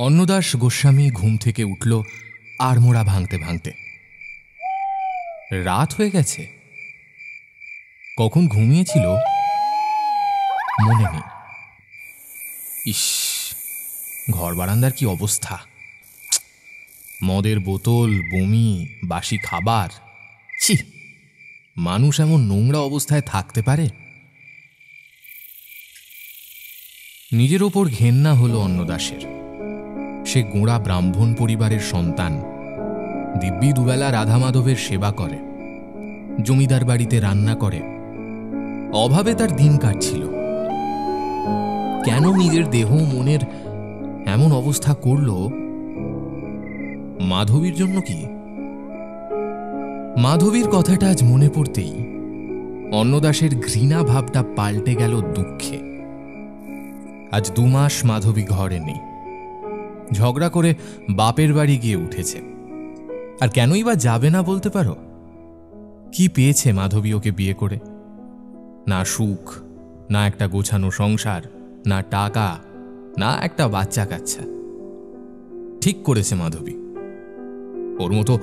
অন্নদাস গোস্বামী ঘুম থেকে উঠল আড়মোড়া ভাঙতে ভাঙতে। রাত হয়ে গেছে। কখন ঘুমিয়েছিল মনে নেই। ইস, ঘর বারান্দার কি অবস্থা! মদের বোতল, বমি, বাসি খাবার। ছি, মানুষ এমন নোংরা অবস্থায় থাকতে পারে? নিজের ওপর ঘেন্না হলো অন্নদাসের। সে গোঁড়া ব্রাহ্মণ পরিবারের সন্তান। দিব্যি দুবেলা রাধা মাধবের সেবা করে, জমিদার বাড়িতে রান্না করে, অভাবে তার দিন কাটছিল। কেন নিজের দেহ মনের এমন অবস্থা করল? মাধবীর জন্য কি? মাধবীর কথাটা আজ মনে পড়তেই অন্নদাসের ঘৃণা ভাবটা পাল্টে গেল দুঃখে। আজ 2 মাস মাধবী ঘরে নেই। ঝগড়া করে বাপের বাড়ি গিয়ে উঠেছে। আর কেনই বা যাবে না বলতে পারো? কি পেয়েছে মাধবী ওকে বিয়ে করে? না সুখ, না একটা গোছানো সংসার, না টাকা, না একটা বাচ্চা কাচ্চা। ঠিক করেছে মাধবী। ওর মতো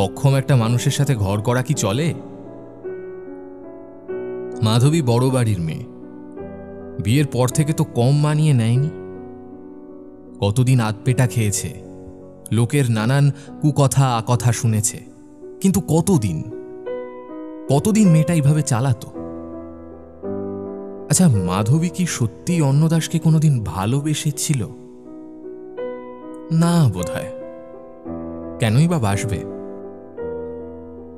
অক্ষম একটা মানুষের সাথে ঘর করা কি চলে? মাধবী বড় বাড়ির মেয়ে। বিয়ের পর থেকে তো কম মানিয়ে নেয়নি। কতদিন আধপেটা খেয়েছে, লোকের নানান কুকথা আকথা শুনেছে। কিন্তু কতদিন মেয়েটা এইভাবে চালাতো? আচ্ছা, মাধবী কি সত্যি অন্নদাসকে কোনোদিন ভালোবেসেছিল? না বোধহয়। কেনই বা বাসবে?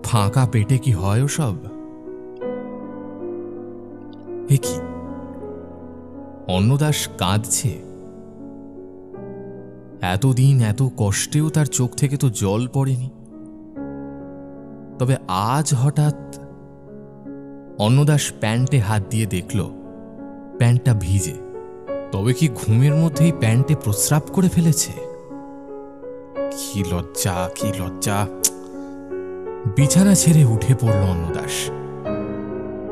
ফাঁকা পেটে কি হয় ওসব? এ কি, অন্নদাস কাঁদছে? এতদিন এত কষ্টেও তার চোখ থেকে তো জল পড়েনি। তবে আজ হঠাৎ অন্নদাস প্যান্টে হাত দিয়ে দেখল প্যান্টটা ভিজে। তবে কি ঘুমের মধ্যেই প্যান্টে প্রস্রাব করে ফেলেছে? কি লজ্জা, কি লজ্জা! বিছানা ছেড়ে উঠে পড়ল অন্নদাস।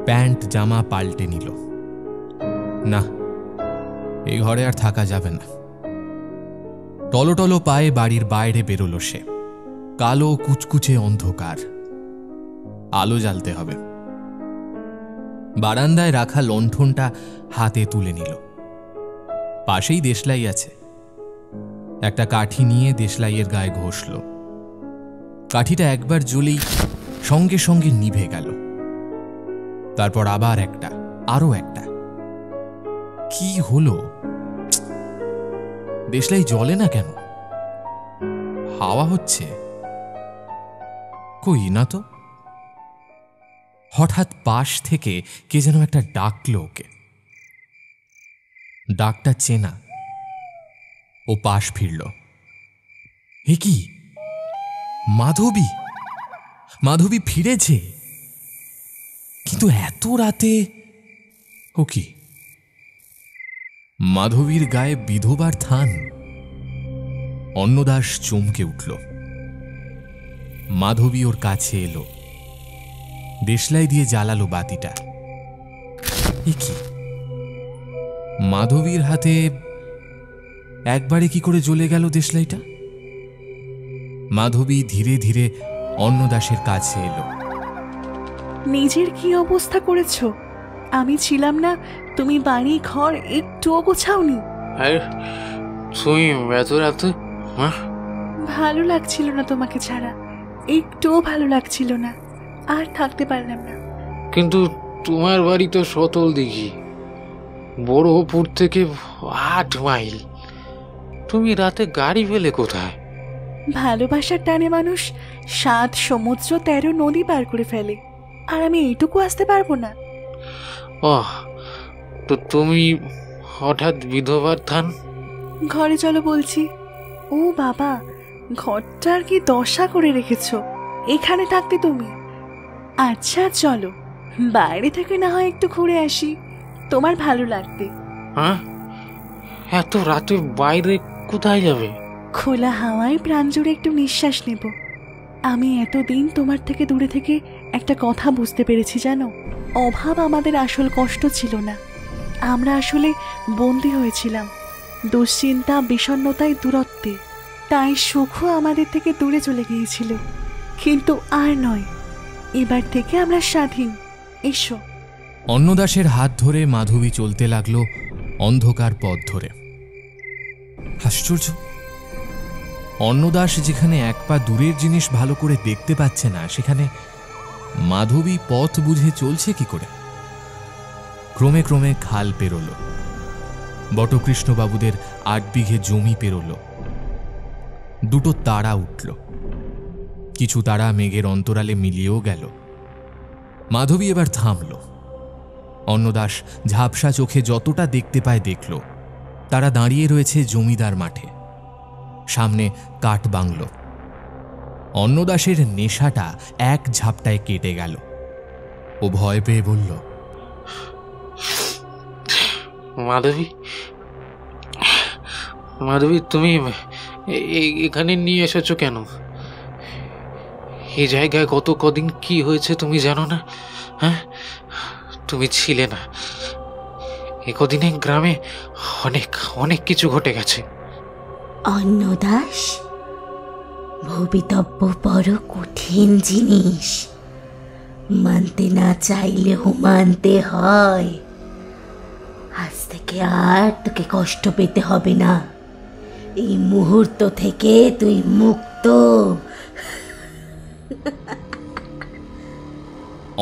প্যান্ট জামা পাল্টে নিল। না, এই ঘরে আর থাকা যাবে না। টলটলো পায়ে বাড়ির বাইরে বেরোল সে। কালো কুচকুচে অন্ধকার। আলো জ্বালতে হবে। বারান্দায় রাখা লণ্ঠনটা হাতে তুলে নিল। পাশেই দেশলাই আছে। একটা কাঠি নিয়ে দেশলাইয়ের গায়ে ঘষল। কাঠিটা একবার জ্বলেই সঙ্গে সঙ্গে নিভে গেল। তারপর আবার একটা, আরো একটা। কি হলো? দেশলাই জ্বলে না কেন? হাওয়া হচ্ছে? কই না তো। হঠাৎ পাশ থেকে কে যেন একটা ডাকল ওকে। ডাকটা চেনা। ও পাশ ফিরল। এ কি, মাধবী! মাধবী ফিরেছে। কিন্তু এত রাতে? ও কি, মাধবীর গায়ে বিধবার থান? অন্নদাস চমকে উঠল। মাধবী ওর কাছে এলো, দেশলাই দিয়ে জ্বালালো বাতিটা। এ কি, মাধবীর হাতে একবারে কি করে জ্বলে গেল দেশলাইটা? মাধবী ধীরে ধীরে অন্নদাসের কাছে এলো। নিজের কি অবস্থা করেছ? আমি ছিলাম না, তুমি বাড়ি ঘর একটুও গোছাওনি। ভালো লাগছিল না তোমাকে ছাড়া, একটুও ভালো লাগছিল না। আর থাকতে পারলাম না। কিন্তু তোমার বাড়ি তো সতল দিঘি, বড়পুর থেকে 8 মাইল। তুমি রাতে গাড়ি পেলে কোথায়? ভালোবাসার টানে মানুষ 7 সমুদ্র 13 নদী পার করে ফেলে, আর আমি এইটুকু আসতে পারবো না? তো তুমি হঠাৎ বিধবার থান? ঘরে চলো বলছি। ও বাবা, ঘরটার কি দশা করে রেখেছো! এখানে থাকতে তুমি? আচ্ছা চলো, বাইরে থেকে না হয় একটু ঘুরে আসি, তোমার ভালো লাগবে। এত রাতে বাইরে কোথায় যাবে? খোলা হাওয়ায় প্রাণ জুড়ে একটু নিঃশ্বাস নেব। আমি এতদিন তোমার থেকে দূরে থেকে একটা কথা বুঝতে পেরেছি জানো, অভাব আমাদের আসল কষ্ট ছিল না। আমরা আসলে বন্দী হয়েছিলাম। দুশ্চিন্তা, বিষণ্ণতায়, দূরত্বে। তাই সুখও আমাদের থেকে দূরে চলে গিয়েছিল, কিন্তু আর নয়। এবার থেকে আমরা স্বাধীন। এসো। অন্নদাসের হাত ধরে মাধবী চলতে লাগলো অন্ধকার পথ ধরে। আশ্চর্য, অন্নদাস যেখানে এক পা দূরের জিনিস ভালো করে দেখতে পাচ্ছে না, সেখানে মাধবী পথ বুঝে চলছে কি করে? ক্রমে ক্রমে খাল পেরোল, বটকৃষ্ণবাবুদের 8 বিঘে জমি পেরোল। দুটো তারা উঠল, কিছু তারা মেঘের অন্তরালে মিলিয়েও গেল। মাধবী এবার থামল। অন্নদাস ঝাপসা চোখে যতটা দেখতে পায় দেখল, তারা দাঁড়িয়ে রয়েছে জমিদার মাঠে, সামনে কাঠ বাংলো। অন্নদাসের নেশাটা এক ঝাপটায় কেটে গেল। ও ভয় পেয়ে বলল, মাধবী, মাধবী, তুমি এখানে নিয়ে এসেছো কেন? এই জায়গায় গত কদিন কি হয়েছে তুমি জানো না? হ্যাঁ, তুমি ছিলে না। এ কদিনে গ্রামে অনেক অনেক কিছু ঘটে গেছে। অন্নদাস, ভবিতব্য বড় কঠিন জিনিস, মানতে না চাইলেও মানতে হয়। আজ থেকে আর তোকে কষ্ট পেতে হবে না। এই মুহূর্ত থেকে তুই মুক্ত।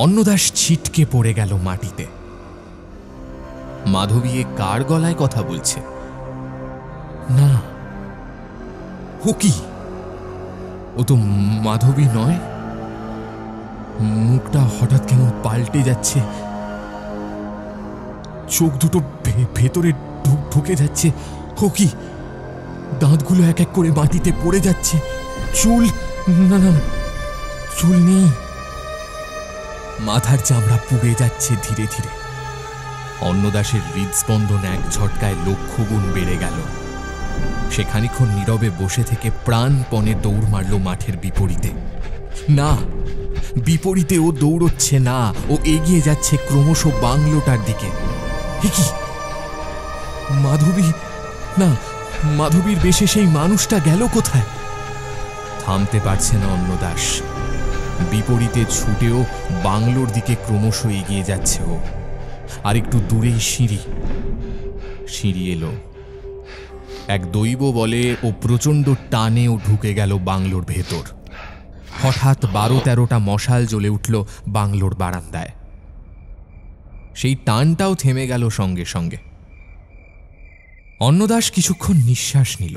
অন্নদাস ছিটকে পড়ে গেল মাটিতে। মাধবী এ কার গলায় কথা বলছে? না, ও কি? ও তো মাধবী নয়। মুখটা হঠাৎ কেমন পাল্টে যাচ্ছে, চোখ দুটো ভেতরে ঢুকে যাচ্ছে। ও কি? দাঁতগুলো এক এক করে মাটিতে পড়ে যাচ্ছে। চুল, না না, চুল নেই। মাথার চামড়া পুড়ে যাচ্ছে ধীরে ধীরে। অন্নদাসের হৃদস্পন্দন এক ঝটকায় 1,00,000 গুণ বেড়ে গেল। সে খানিকক্ষণ নীরবে বসে থেকে প্রাণপণে দৌড় মারল মাঠের বিপরীতে। না, বিপরীতে ও দৌড়চ্ছে না, ও এগিয়ে যাচ্ছে ক্রমশ বাংলোটার দিকে। কি মাধবী? না, মাধবীর বেশে সেই মানুষটা গেল কোথায়? থামতে পারছে না অন্নদাস। বিপরীতে ছুটেও বাংলোর দিকে ক্রমশ এগিয়ে যাচ্ছে ও। আর একটু দূরেই সিঁড়ি এলো। এক দৈব বলে ও প্রচণ্ড টানেও ঢুকে গেল বাংলোর ভেতর। হঠাৎ 12-13টা মশাল জ্বলে উঠল বাংলোর বারান্দায়। সেই টানটাও থেমে গেল সঙ্গে সঙ্গে। অন্নদাস কিছুক্ষণ নিঃশ্বাস নিল।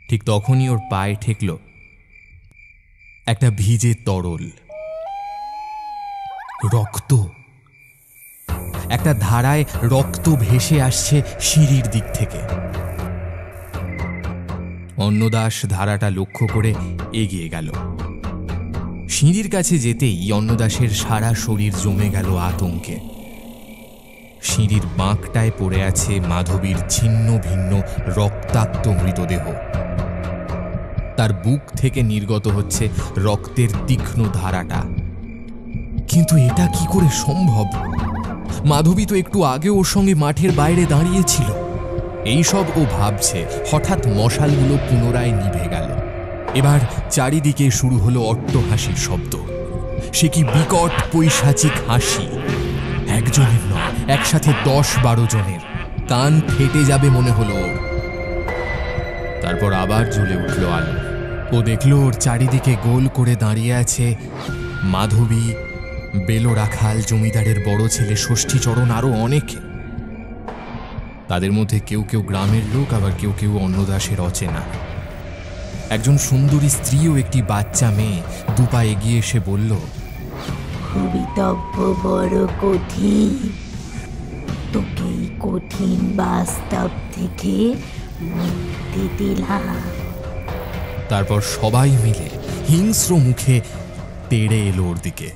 ঠিক তখনই ওর পায়ে ঠেকল একটা ভিজে তরল, রক্ত। একটা ধারায় রক্ত ভেসে আসছে সিঁড়ির দিক থেকে। অন্নদাস ধারাটা লক্ষ্য করে এগিয়ে গেল। সিঁড়ির কাছে যেতেই অন্নদাসের সারা শরীর জমে গেল আতঙ্কে। সিঁড়ির বাঁকটায় পড়ে আছে মাধবীর ছিন্ন ভিন্ন রক্তাক্ত মৃতদেহ। তার বুক থেকে নির্গত হচ্ছে রক্তের তীক্ষ্ণ ধারাটা। কিন্তু এটা কি করে সম্ভব? মাধবী তো একটু আগে ওর সঙ্গে মাঠের বাইরে দাঁড়িয়েছিল। এইসব ও ভাবছে, হঠাৎ মশালগুলো পুনরায় নিভে গেল। এবার চারিদিকে শুরু হলো অট্টহাসির শব্দ। সে কি বিকট পৈশাচিক হাসি! একজনের নয়, একসাথে 10-12 জনের। কান ফেটে যাবে মনে হলো ওর। তারপর আবার জ্বলে উঠল আলো। ও দেখল ওর চারিদিকে গোল করে দাঁড়িয়ে আছে মাধবী, বেলো রাখাল, জমিদারের বড় ছেলে ষষ্ঠীচরণ, আরো অনেকে। তাদের মধ্যে কেউ কেউ গ্রামের লোক, আবার কেউ কেউ অন্নদাসের অচেনা। একজন সুন্দরী স্ত্রী ও একটি বাচ্চা মেয়ে 2 পা এগিয়ে এসে বলল, ভবিতব্য বড় কঠিন। তোকে এই কঠিন বাস্তব থেকে মুক্তি দিলাম। তারপর সবাই মিলে হিংস্র মুখে তেড়ে এলো ওর দিকে।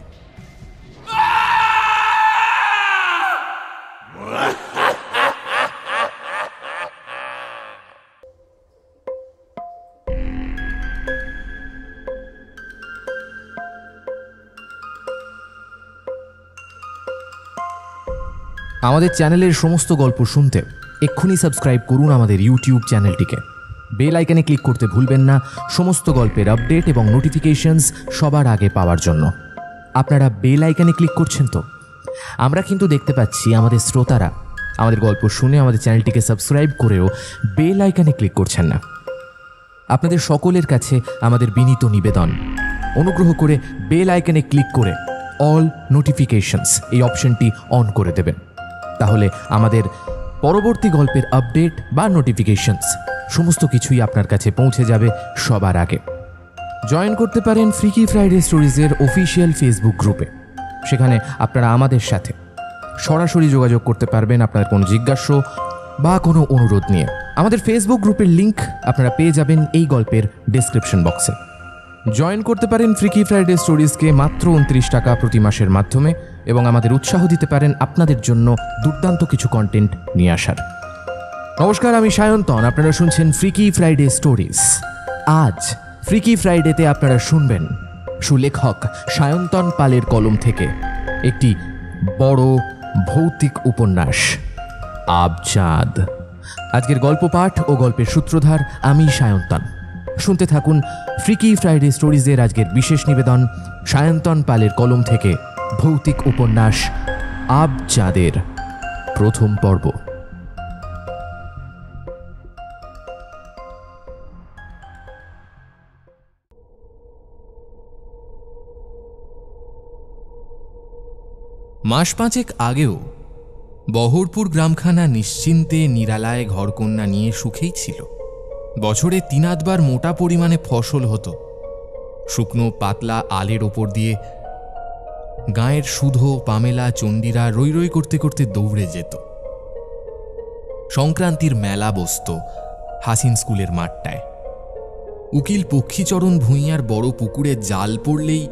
আমাদের চ্যানেলের সমস্ত গল্প শুনতে এক্ষুনি সাবস্ক্রাইব করুন আমাদের ইউটিউব চ্যানেলটিকে। বেল আইকনে ক্লিক করতে ভুলবেন না সমস্ত গল্পের আপডেট এবং নোটিফিকেশনস সবার আগে পাওয়ার জন্য। আপনারা বেল আইকনে ক্লিক করছেন তো? আমরা কিন্তু দেখতে পাচ্ছি আমাদের শ্রোতারা আমাদের গল্প শুনে আমাদের চ্যানেলটিকে সাবস্ক্রাইব করেও বেল আইকনে ক্লিক করছেন না। আপনাদের সকলের কাছে আমাদের বিনীত নিবেদন, অনুগ্রহ করে বেল আইকনে ক্লিক করে অল নোটিফিকেশনস এই অপশনটি অন করে দেবেন। তাহলে আমাদের পরবর্তী গল্পের আপডেট বা নোটিফিকেশনস সমস্ত কিছুই আপনার কাছে পৌঁছে যাবে সবার আগে। জয়েন করতে পারেন ফ্রিকি ফ্রাইডে স্টোরিজের অফিসিয়াল ফেসবুক গ্রুপে। সেখানে আপনারা আমাদের সাথে সরাসরি যোগাযোগ করতে পারবেন আপনাদের কোনো জিজ্ঞাসা বা কোনো অনুরোধ নিয়ে। আমাদের ফেসবুক গ্রুপের লিঙ্ক আপনারা পেয়ে যাবেন এই গল্পের ডেসক্রিপশন বক্সে। জয়েন করতে পারেন ফ্রিকি ফ্রাইডে স্টোরিজকে মাত্র 29 টাকা প্রতি মাসের মাধ্যমে এবং আমাদের উৎসাহ দিতে পারেন আপনাদের জন্য দুর্দান্ত কিছু কন্টেন্ট নিয়ে আসার। নমস্কার, আমি সায়ন্তন, আপনারা শুনছেন ফ্রিকি ফ্রাইডে স্টোরিজ। আজ ফ্রিকি ফ্রাইডেতে আপনারা শুনবেন সুলেখক সায়ন্তন পালের কলম থেকে একটি বড় ভৌতিক উপন্যাস আবজাদ। আজকের গল্প পাঠ ও গল্পের সূত্রধার আমি সায়ন্তন। শুনতে থাকুন ফ্রিকি ফ্রাইডে স্টোরিজের আজকের বিশেষ নিবেদন সায়ন্তন পালের কলম থেকে ভৌতিক উপন্যাস আবজাদের প্রথম পর্ব। মাস 5 আগেও বহরপুর গ্রামখানা নিশ্চিন্তে নিরালায় ঘরকন্যা নিয়ে সুখেই ছিল। বছরে 3 বার মোটা পরিমাণে ফসল হতো। শুকনো পাতলা আলের ওপর দিয়ে গাঁয়ের সুধো পামেলা চণ্ডীরা রই রই করতে করতে দৌড়ে যেত। সংক্রান্তির মেলা বসত হাসিন স্কুলের মাঠটায়। উকিল পক্ষীচরণ ভূঁইয়ার বড় পুকুরে জাল পড়লেই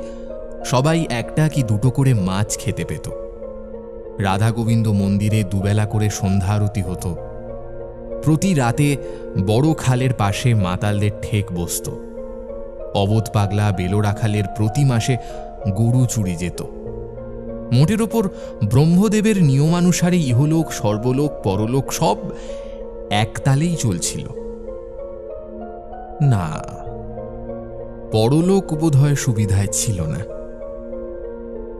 সবাই একটা কি দুটো করে মাছ খেতে পেত। রাধা গোবিন্দ মন্দিরে দুবেলা করে সন্ধ্যা আরতি হতো। প্রতি রাতে বড় খালের পাশে মাতালদের ঠেক বসত। অবধ পাগলা বেলো রাখালের প্রতি মাসে গরু চুরি যেত। মোটের ওপর ব্রহ্মদেবের নিয়মানুসারে ইহলোক সর্বলোক পরলোক সব একতালেই চলছিল। না, পরলোক বোধহয় সুবিধায় ছিল না।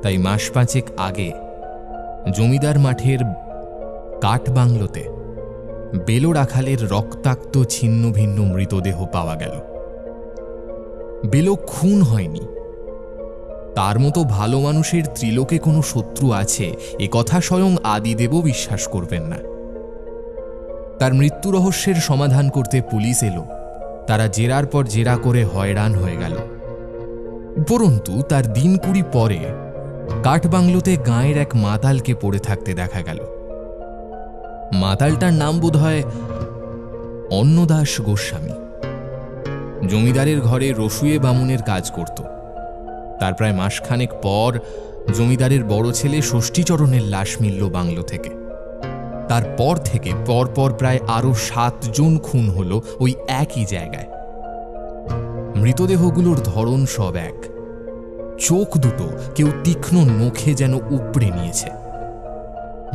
তাই মাস 5 আগে জমিদার মাঠের কাঠ বাংলোতে বেলো রাখালের রক্তাক্ত ছিন্ন ভিন্ন মৃতদেহ পাওয়া গেল। বেলো খুন হয়নি। তার মতো ভালো মানুষের ত্রিলোকে কোনো শত্রু আছে এ কথা স্বয়ং আদিদেবও বিশ্বাস করবেন না। তার মৃত্যু রহস্যের সমাধান করতে পুলিশ এলো। তারা জেরার পর জেরা করে হয়রান হয়ে গেল। উপরন্তু তার দিন 20 পরে কাঠবাংলোতে গাঁয়ের এক মাতালকে পড়ে থাকতে দেখা গেল। মাতালটার নাম বোধহয় অন্নদাস গোস্বামী। জমিদারের ঘরে রসুয়ে বামুনের কাজ করত। তার প্রায় মাসখানেক পর জমিদারের বড় ছেলে ষষ্ঠীচরণের লাশ মিলল বাংলো থেকে। তারপর থেকে পরপর প্রায় আরো 7 জন খুন হলো ওই একই জায়গায়। মৃতদেহগুলোর ধরন সব এক। চোখ দুটো কেউ তীক্ষ্ণ নখে যেন উপড়ে নিয়েছে।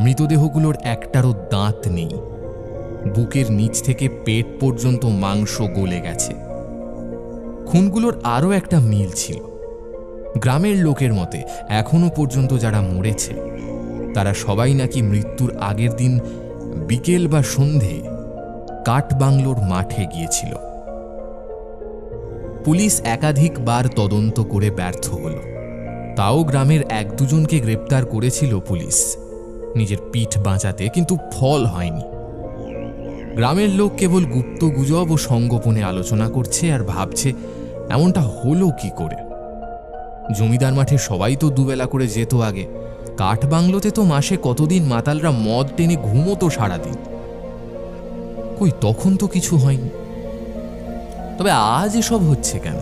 মৃতদেহগুলোর একটারও দাঁত নেই। বুকের নিচ থেকে পেট পর্যন্ত মাংস গলে গেছে। খুনগুলোর আরও একটা মিল ছিল। গ্রামের লোকের মতে এখনো পর্যন্ত যারা মরেছে তারা সবাই নাকি মৃত্যুর আগের দিন বিকেল বা সন্ধে কাঠবাংলোর মাঠে গিয়েছিল। পুলিশ একাধিকবার তদন্ত করে ব্যর্থ হল। তাও গ্রামের 1-2 জনকে গ্রেপ্তার করেছিল পুলিশ নিজের পিঠ বাঁচাতে, কিন্তু ফল হয়নি। গ্রামের লোক কেবল গুপ্ত গুজব ও সংগোপনে আলোচনা করছে আর ভাবছে এমনটা হলো কি করে। জমিদার মাঠে সবাই তো দুবেলা করে যেত আগে। কাঠবাংলোতে তো মাসে কতদিন মাতালরা মদ টেনে ঘুমোতো সারাদিন। কই তখন তো কিছু হয়নি। তবে আজ এসব হচ্ছে কেন?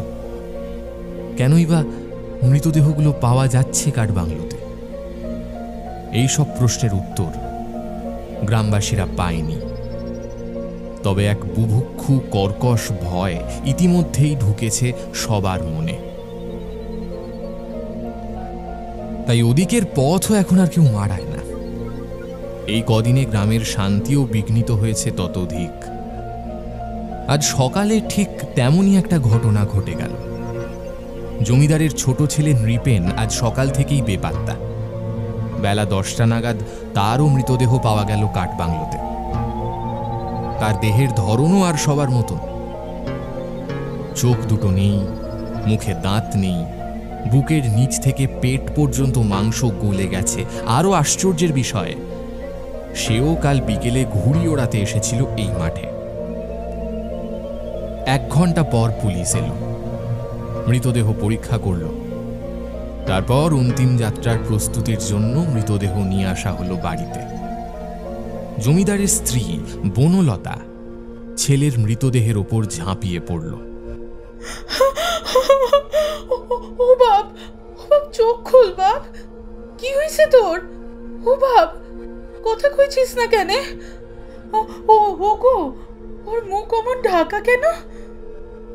কেনই বা মৃতদেহগুলো পাওয়া যাচ্ছে কাঠবাংলোতে? এই সব প্রশ্নের উত্তর গ্রামবাসীরা পায়নি। তবে এক বুভুক্ষু কর্কশ ভয় ইতিমধ্যেই ঢুকেছে সবার মনে। তাই ওদিকের পথও এখন আর কেউ মারায় না। এই কদিনে গ্রামের শান্তিও বিঘ্নিত হয়েছে ততোধিক। আজ সকালে ঠিক তেমনই একটা ঘটনা ঘটে গেল। জমিদারের ছোট ছেলে নৃপেন আজ সকাল থেকেই বেপাত্তা। বেলা 10টা নাগাদ তারও মৃতদেহ পাওয়া গেল কাঠবাংলোতে। তার দেহের ধরনও আর সবার মতো। চোখ দুটো নেই, মুখে দাঁত নেই, বুকের নিচ থেকে পেট পর্যন্ত মাংস গলে গেছে। আরও আশ্চর্যের বিষয়, সেও কাল বিকেলে ঘুড়ি ওড়াতে এসেছিল এই মাঠে। 1 ঘন্টা পর পুলিশ এলো, মৃতদেহ পরীক্ষা করল। তারপর অন্তিম যাত্রার প্রস্তুতির জন্য মৃতদেহ নিয়ে আসা হলো বাড়িতে। জমিদারের স্ত্রী বনলতা ছেলের মৃতদেহের ওপর ঝাঁপিয়ে পড়ল। ও বাপ, চোখ খুল বাপ, কি হয়েছে তোর? ও বাপ, কথা কইছিস না কেন? ও গো, ওর মুখ অমন ঢাকা কেন?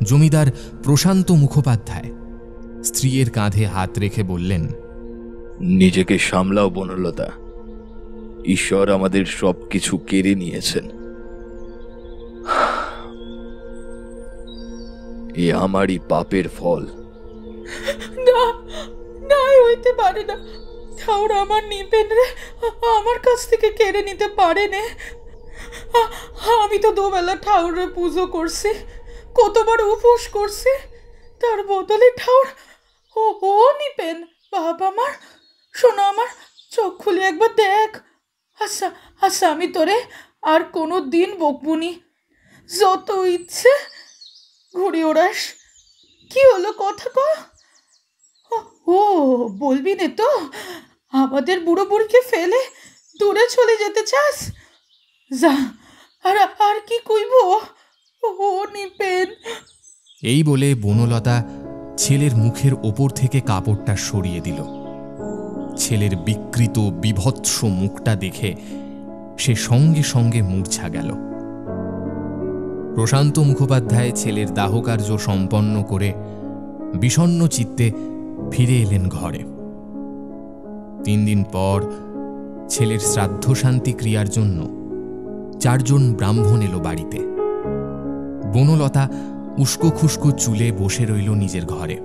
জমিদার প্রশান্ত মুখোপাধ্যায় স্ত্রীর কাঁধে হাত রেখে বললেন, নিজেকে সামলাও বনলতা, ঈশ্বর আমাদের সবকিছু কেড়ে নিয়েছেন। এ আমারই পাপের ফল। না না, হইতে পারে না। ঠাউর আমার নিপেন রে আমার কাছ থেকে কেড়ে নিতে পারে না। আমি তো দুবেলা ঠাউরের পুজো করছি, কতবার উপোস করছি, তার বদলে ঠাউর ও নিপেন। বাবা আমার, শোনো, আমার চোখ খুলে একবার দেখ। আচ্ছা আচ্ছা, আমি তোরে আর কোনো দিন বকবুনি, যত ইচ্ছে ঘুরে ওড়াস। কি হলো, কথা ক। ও বলবি না তো আমাদের বুড়ো বুড়িকে ফেলে দূরে চলে যেতে চাস? যা, আর কি কইব। ও নিপেন। এই বলে বনলতা ছেলের মুখের ওপর থেকে কাপড়টা সরিয়ে দিল। ছেলের বিকৃত বিভৎস মুখটা দেখে সে সঙ্গে সঙ্গে মূর্ছা গেল। প্রশান্ত মুখোপাধ্যায় ছেলের দাহকার্য সম্পন্ন করে বিষণ্ণ চিত্তে ফিরে এলেন ঘরে। 3 দিন পর ছেলের শ্রাদ্ধ শান্তি ক্রিয়ার জন্য 4 জন ব্রাহ্মণ এলো বাড়িতে। বনলতা উস্কো খুস্কো চুলে বসে রইল নিজের ঘরে।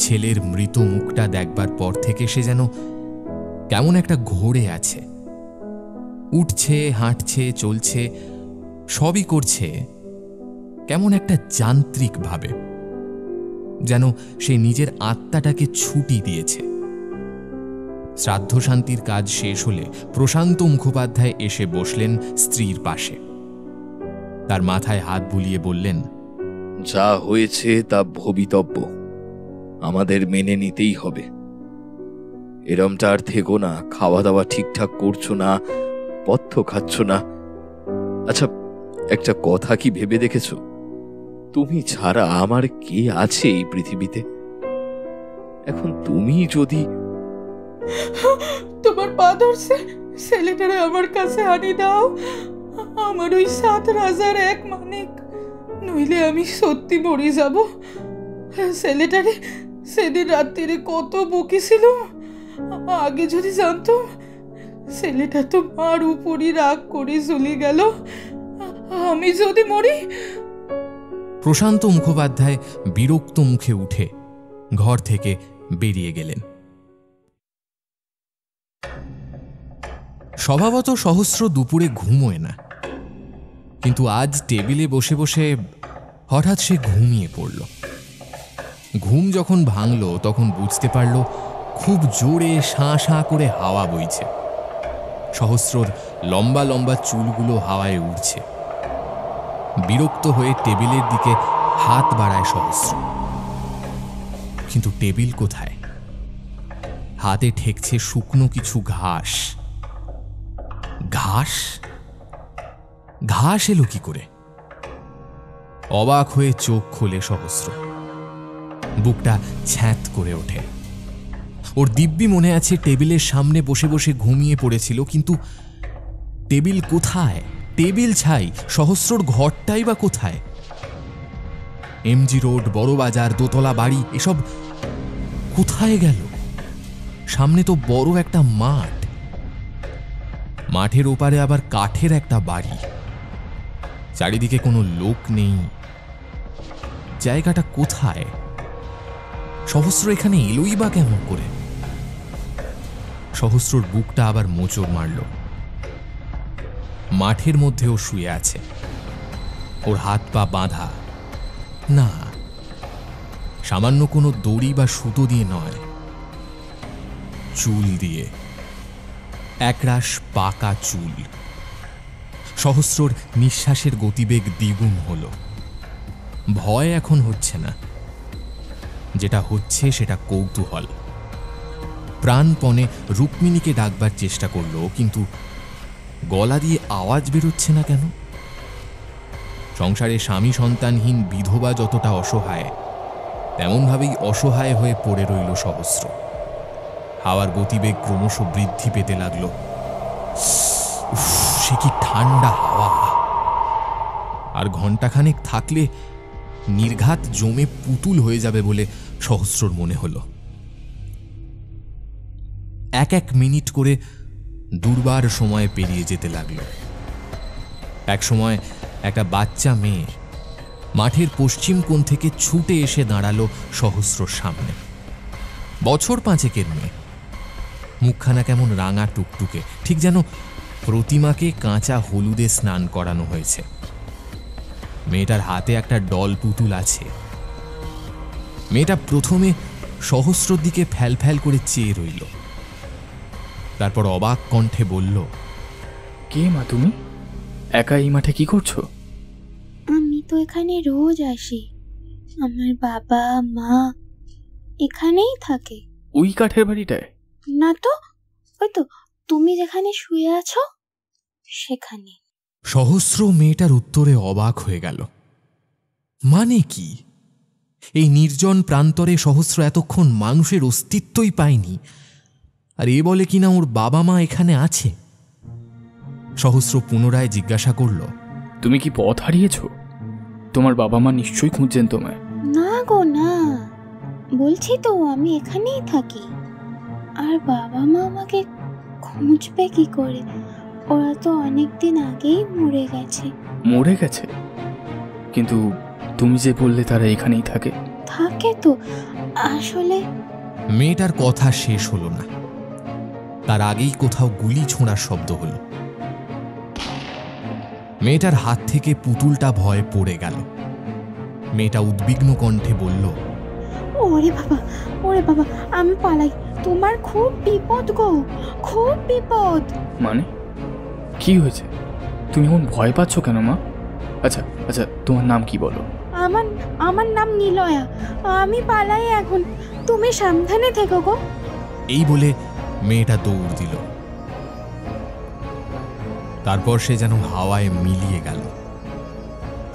ছেলের মৃত মুখটা দেখবার পর থেকে সে যেন কেমন একটা ঘোরে আছে। উঠছে, হাঁটছে, চলছে, সবই করছে কেমন একটা যান্ত্রিক ভাবে, যেন সে নিজের আত্মাটাকে ছুটি দিয়েছে। শ্রাদ্ধ শান্তির কাজ শেষ হলে প্রশান্ত মুখোপাধ্যায় এসে বসলেন স্ত্রীর পাশে। তার মাথায় হাত বুলিয়ে বললেন, যা হয়েছে তা ভবিতব্য, আমাদের মেনে নিতেই হবে। এরমটা আর থেকো না। খাওয়া দাওয়া ঠিকঠাক করছো না, পথ্য খাচ্ছ না। আচ্ছা, একটা কথা কি ভেবে দেখেছো, তুমি ছাড়া আমার কে আছে এই পৃথিবীতে? এখন তুমি যদি তোমার পা ধরছে, ছেলেটারে আমার কাছে আনি দাও। আমার ওই 7 রাজার 1 মানিক, নইলে আমি সত্যি মরে যাব। ছেলেটারে সেদিন রাত্রিরে কত বকেছিল, আগে যদি জানতাম। ছেলেটা তো মার উপরই রাগ করে চলে গেল, আমি যদি মরি। প্রশান্ত মুখোপাধ্যায় বিরক্ত মুখে উঠে ঘর থেকে বেরিয়ে গেলেন। স্বভাবত সহস্র দুপুরে ঘুমোয় না, কিন্তু আজ টেবিলে বসে বসে হঠাৎ সে ঘুমিয়ে পড়ল। ঘুম যখন ভাঙল তখন বুঝতে পারল খুব জোরে শাঁ শাঁ করে হাওয়া বইছে। সহস্রর লম্বা লম্বা চুলগুলো হাওয়ায় উড়ছে। বিরক্ত হয়ে টেবিলের দিকে হাত বাড়ায় সহস্র, কিন্তু টেবিল কোথায়? হাতে ঠেকছে শুকনো কিছু ঘাস। ঘাস ঘাস এলো কি করে? অবাক হয়ে চোখ খোলে সহস্র। বুকটা ছ্যাঁত করে ওঠে। ওর দিব্যি মনে আছে টেবিলের সামনে বসে বসে ঘুমিয়ে পড়েছিল, কিন্তু টেবিল কোথায়? টেবিল ছাই, সহস্রর ঘরটাই বা কোথায়? এমজি রোড, বড় বাজার, দোতলা বাড়ি এসব কোথায় গেল? সামনে তো বড় একটা মাঠ। মাঠের ওপারে আবার কাঠের একটা বাড়ি, চারিদিকে কোনো লোক নেই। জায়গাটা কোথায়? সহস্র এখানে এলোই বা কেমন করে? সহস্রর বুকটা আবার মোচড় মারল। মাঠের মধ্যেও শুয়ে আছে, ওর হাত পা বাঁধা। না, সামান্য কোনো দড়ি বা সুতো দিয়ে নয়, চুল দিয়ে, একরাশ পাকা চুল। সহস্রর নিঃশ্বাসের গতিবেগ দ্বিগুণ হল। ভয় এখন হচ্ছে না, যেটা হচ্ছে সেটা কৌতূহল। প্রাণপণে রুক্মিণীকে ডাকবার চেষ্টা করল, কিন্তু গলা দিয়ে আওয়াজ বেরোচ্ছে না কেন? সংসারে স্বামী সন্তানহীন বিধবা যতটা অসহায়, তেমনভাবেই অসহায় হয়ে পড়ে রইল সহস্র। হাওয়ার গতিবেগ ক্রমশ বৃদ্ধি পেতে লাগল। সে কি ঠান্ডা হাওয়া! আর ঘণ্টাখানেক থাকলে নির্ঘাত জমে পুতুল হয়ে যাবে বলে সহস্রর মনে হল। এক এক মিনিট করে দুর্বার সময় পেরিয়ে যেতে লাগল। এক সময় একটা বাচ্চা মেয়ে মাঠের পশ্চিম কোণ থেকে ছুটে এসে দাঁড়ালো সহস্রর সামনে। বছর 5 মেয়ে, মুখখানা কেমন রাঙা টুকটুকে, ঠিক যেন প্রতিমাকে কাঁচা হলুদে স্নান করানো হয়েছে। মেয়েটার হাতে একটা ডল পুতুল আছে। মেয়েটা প্রথমে সহস্রর দিকে ফ্যাল ফ্যাল করে চেয়ে রইল, তারপর অবাক কণ্ঠে বলল, কে মা তুমি? একা এই মাঠে কি করছো? আমি তো এখানে রোজ আসি, আমার বাবা মা এখানেই থাকে। ওই কাঠের বাড়িটায়? না তো, ওই তো তুমি যেখানে শুয়ে আছো সেখানে। সহস্র মেয়েটার উত্তরে অবাক হয়ে গেল। মানে কি? এই নির্জন প্রান্তরে সহস্র এতক্ষণ মানুষের অস্তিত্বই পায়নি, আর এ বলে কিনা ওর বাবা মা এখানে আছে। সহস্র পুনরায় জিজ্ঞাসা করল, তুমি কি পথ হারিয়েছো? তোমার বাবা মা নিশ্চয়ই খুঁজছেন তোমায়। না গো না, বলছি তো আমি এখানেই থাকি। আর বাবা মা আমাকে খুঁজবে কি করে? ওরা তো অনেকদিন আগেই মরে গেছে। মরে গেছে? কিন্তু তুমি যে বললে তারা এখানেই থাকে। থাকে তো, আসলে। মেয়েটার কথা শেষ হলো না, তার আগেই কোথাও গুলি ছোঁড়ার শব্দ হলো। মেয়েটার হাত থেকে পুতুলটা ভয়ে পড়ে গেল। মেয়েটা উদ্বিগ্ন কণ্ঠে বলল, ওরে বাবা, ওরে বাবা, আমি পালাই, তোমার খুব বিপদ গো, খুব বিপদ। মানে কি হয়েছে? তুমি এমন ভয় পাচ্ছ কেন মা? আচ্ছা আচ্ছা, তোমার নাম কি বলো? আমার নাম নিলয়া, আমি পালাই এখন, তুমি সাবধানে থেকো গো। এই বলে মেয়েটা দৌড় দিল। তারপর সে যেন হাওয়ায় মিলিয়ে গেল।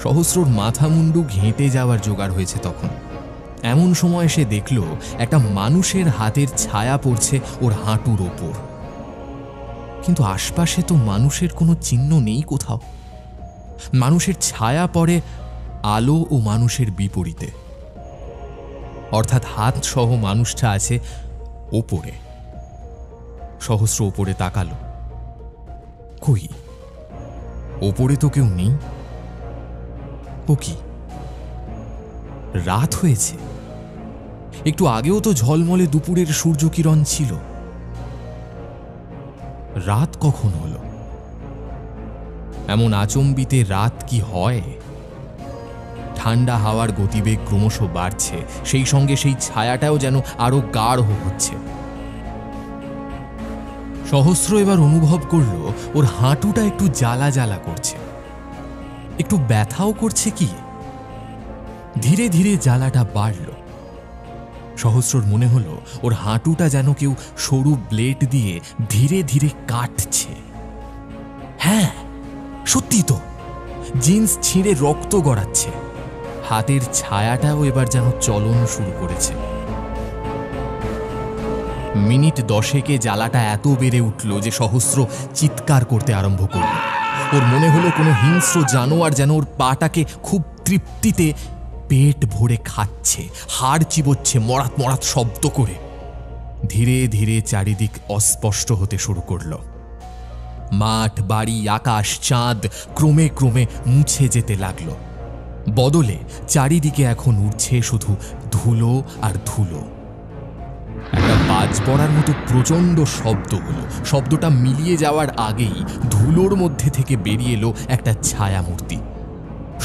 সহস্রর মাথা মুন্ডু ঘেঁটে যাওয়ার জোগাড় হয়েছে তখন। এমন সময় সে দেখল একটা মানুষের হাতের ছায়া পড়ছে ওর হাঁটুর ওপর, কিন্তু আশপাশে তো মানুষের কোনো চিহ্ন নেই কোথাও। মানুষের ছায়া পড়ে আলো ও মানুষের বিপরীতে, অর্থাৎ হাত সহ মানুষটা আছে ওপরে। সহস্র ওপরে তাকালো, কই, ওপরে তো কেউ নেই। ও কি, রাত হয়েছে? একটু আগেও তো ঝলমলে দুপুরের সূর্যকিরণ ছিল। রাত কখন হলো? এমন আচম্বিতে রাত কি হয়? ঠান্ডা হাওয়ার গতিবেগ ক্রমশ বাড়ছে, সেই সঙ্গে সেই ছায়াটাও যেন আরো গাঢ় হচ্ছে। সহস্র এবার অনুভব করল ওর হাঁটুটা একটু জ্বালা জ্বালা করছে, একটু ব্যথাও করছে। কি ধীরে ধীরে জ্বালাটা বাড়ল। সহস্রর মনে হলো ওর হাঁটুটা যেন কেউ সরু ব্লেড দিয়ে ধীরে ধীরে কাটছে। হ্যাঁ, সত্যি তো, জিন্স ছিঁড়ে রক্ত গড়াচ্ছে। হাতের ছায়াটাও এবার যেন চলন শুরু করেছে। মিনিট 10 জ্বালাটা এত বেড়ে উঠল যে সহস্র চিৎকার করতে আরম্ভ করল। ওর মনে হলো কোনো হিংস্র জানোয়ার যেন ওর পাটাকে খুব তৃপ্তিতে পেট ভরে খাচ্ছে, হাড় চিবোচ্ছে মরাত মরাত শব্দ করে। ধীরে ধীরে চারিদিক অস্পষ্ট হতে শুরু করল। মাঠ, বাড়ি, আকাশ, চাঁদ ক্রমে ক্রমে মুছে যেতে লাগলো। বদলে চারিদিকে এখন উঠছে শুধু ধুলো আর ধুলো। একটা বাজ পড়ার মতো প্রচণ্ড শব্দ হলো। শব্দটা মিলিয়ে যাওয়ার আগেই ধুলোর মধ্যে থেকে বেরিয়ে এলো একটা ছায়ামূর্তি।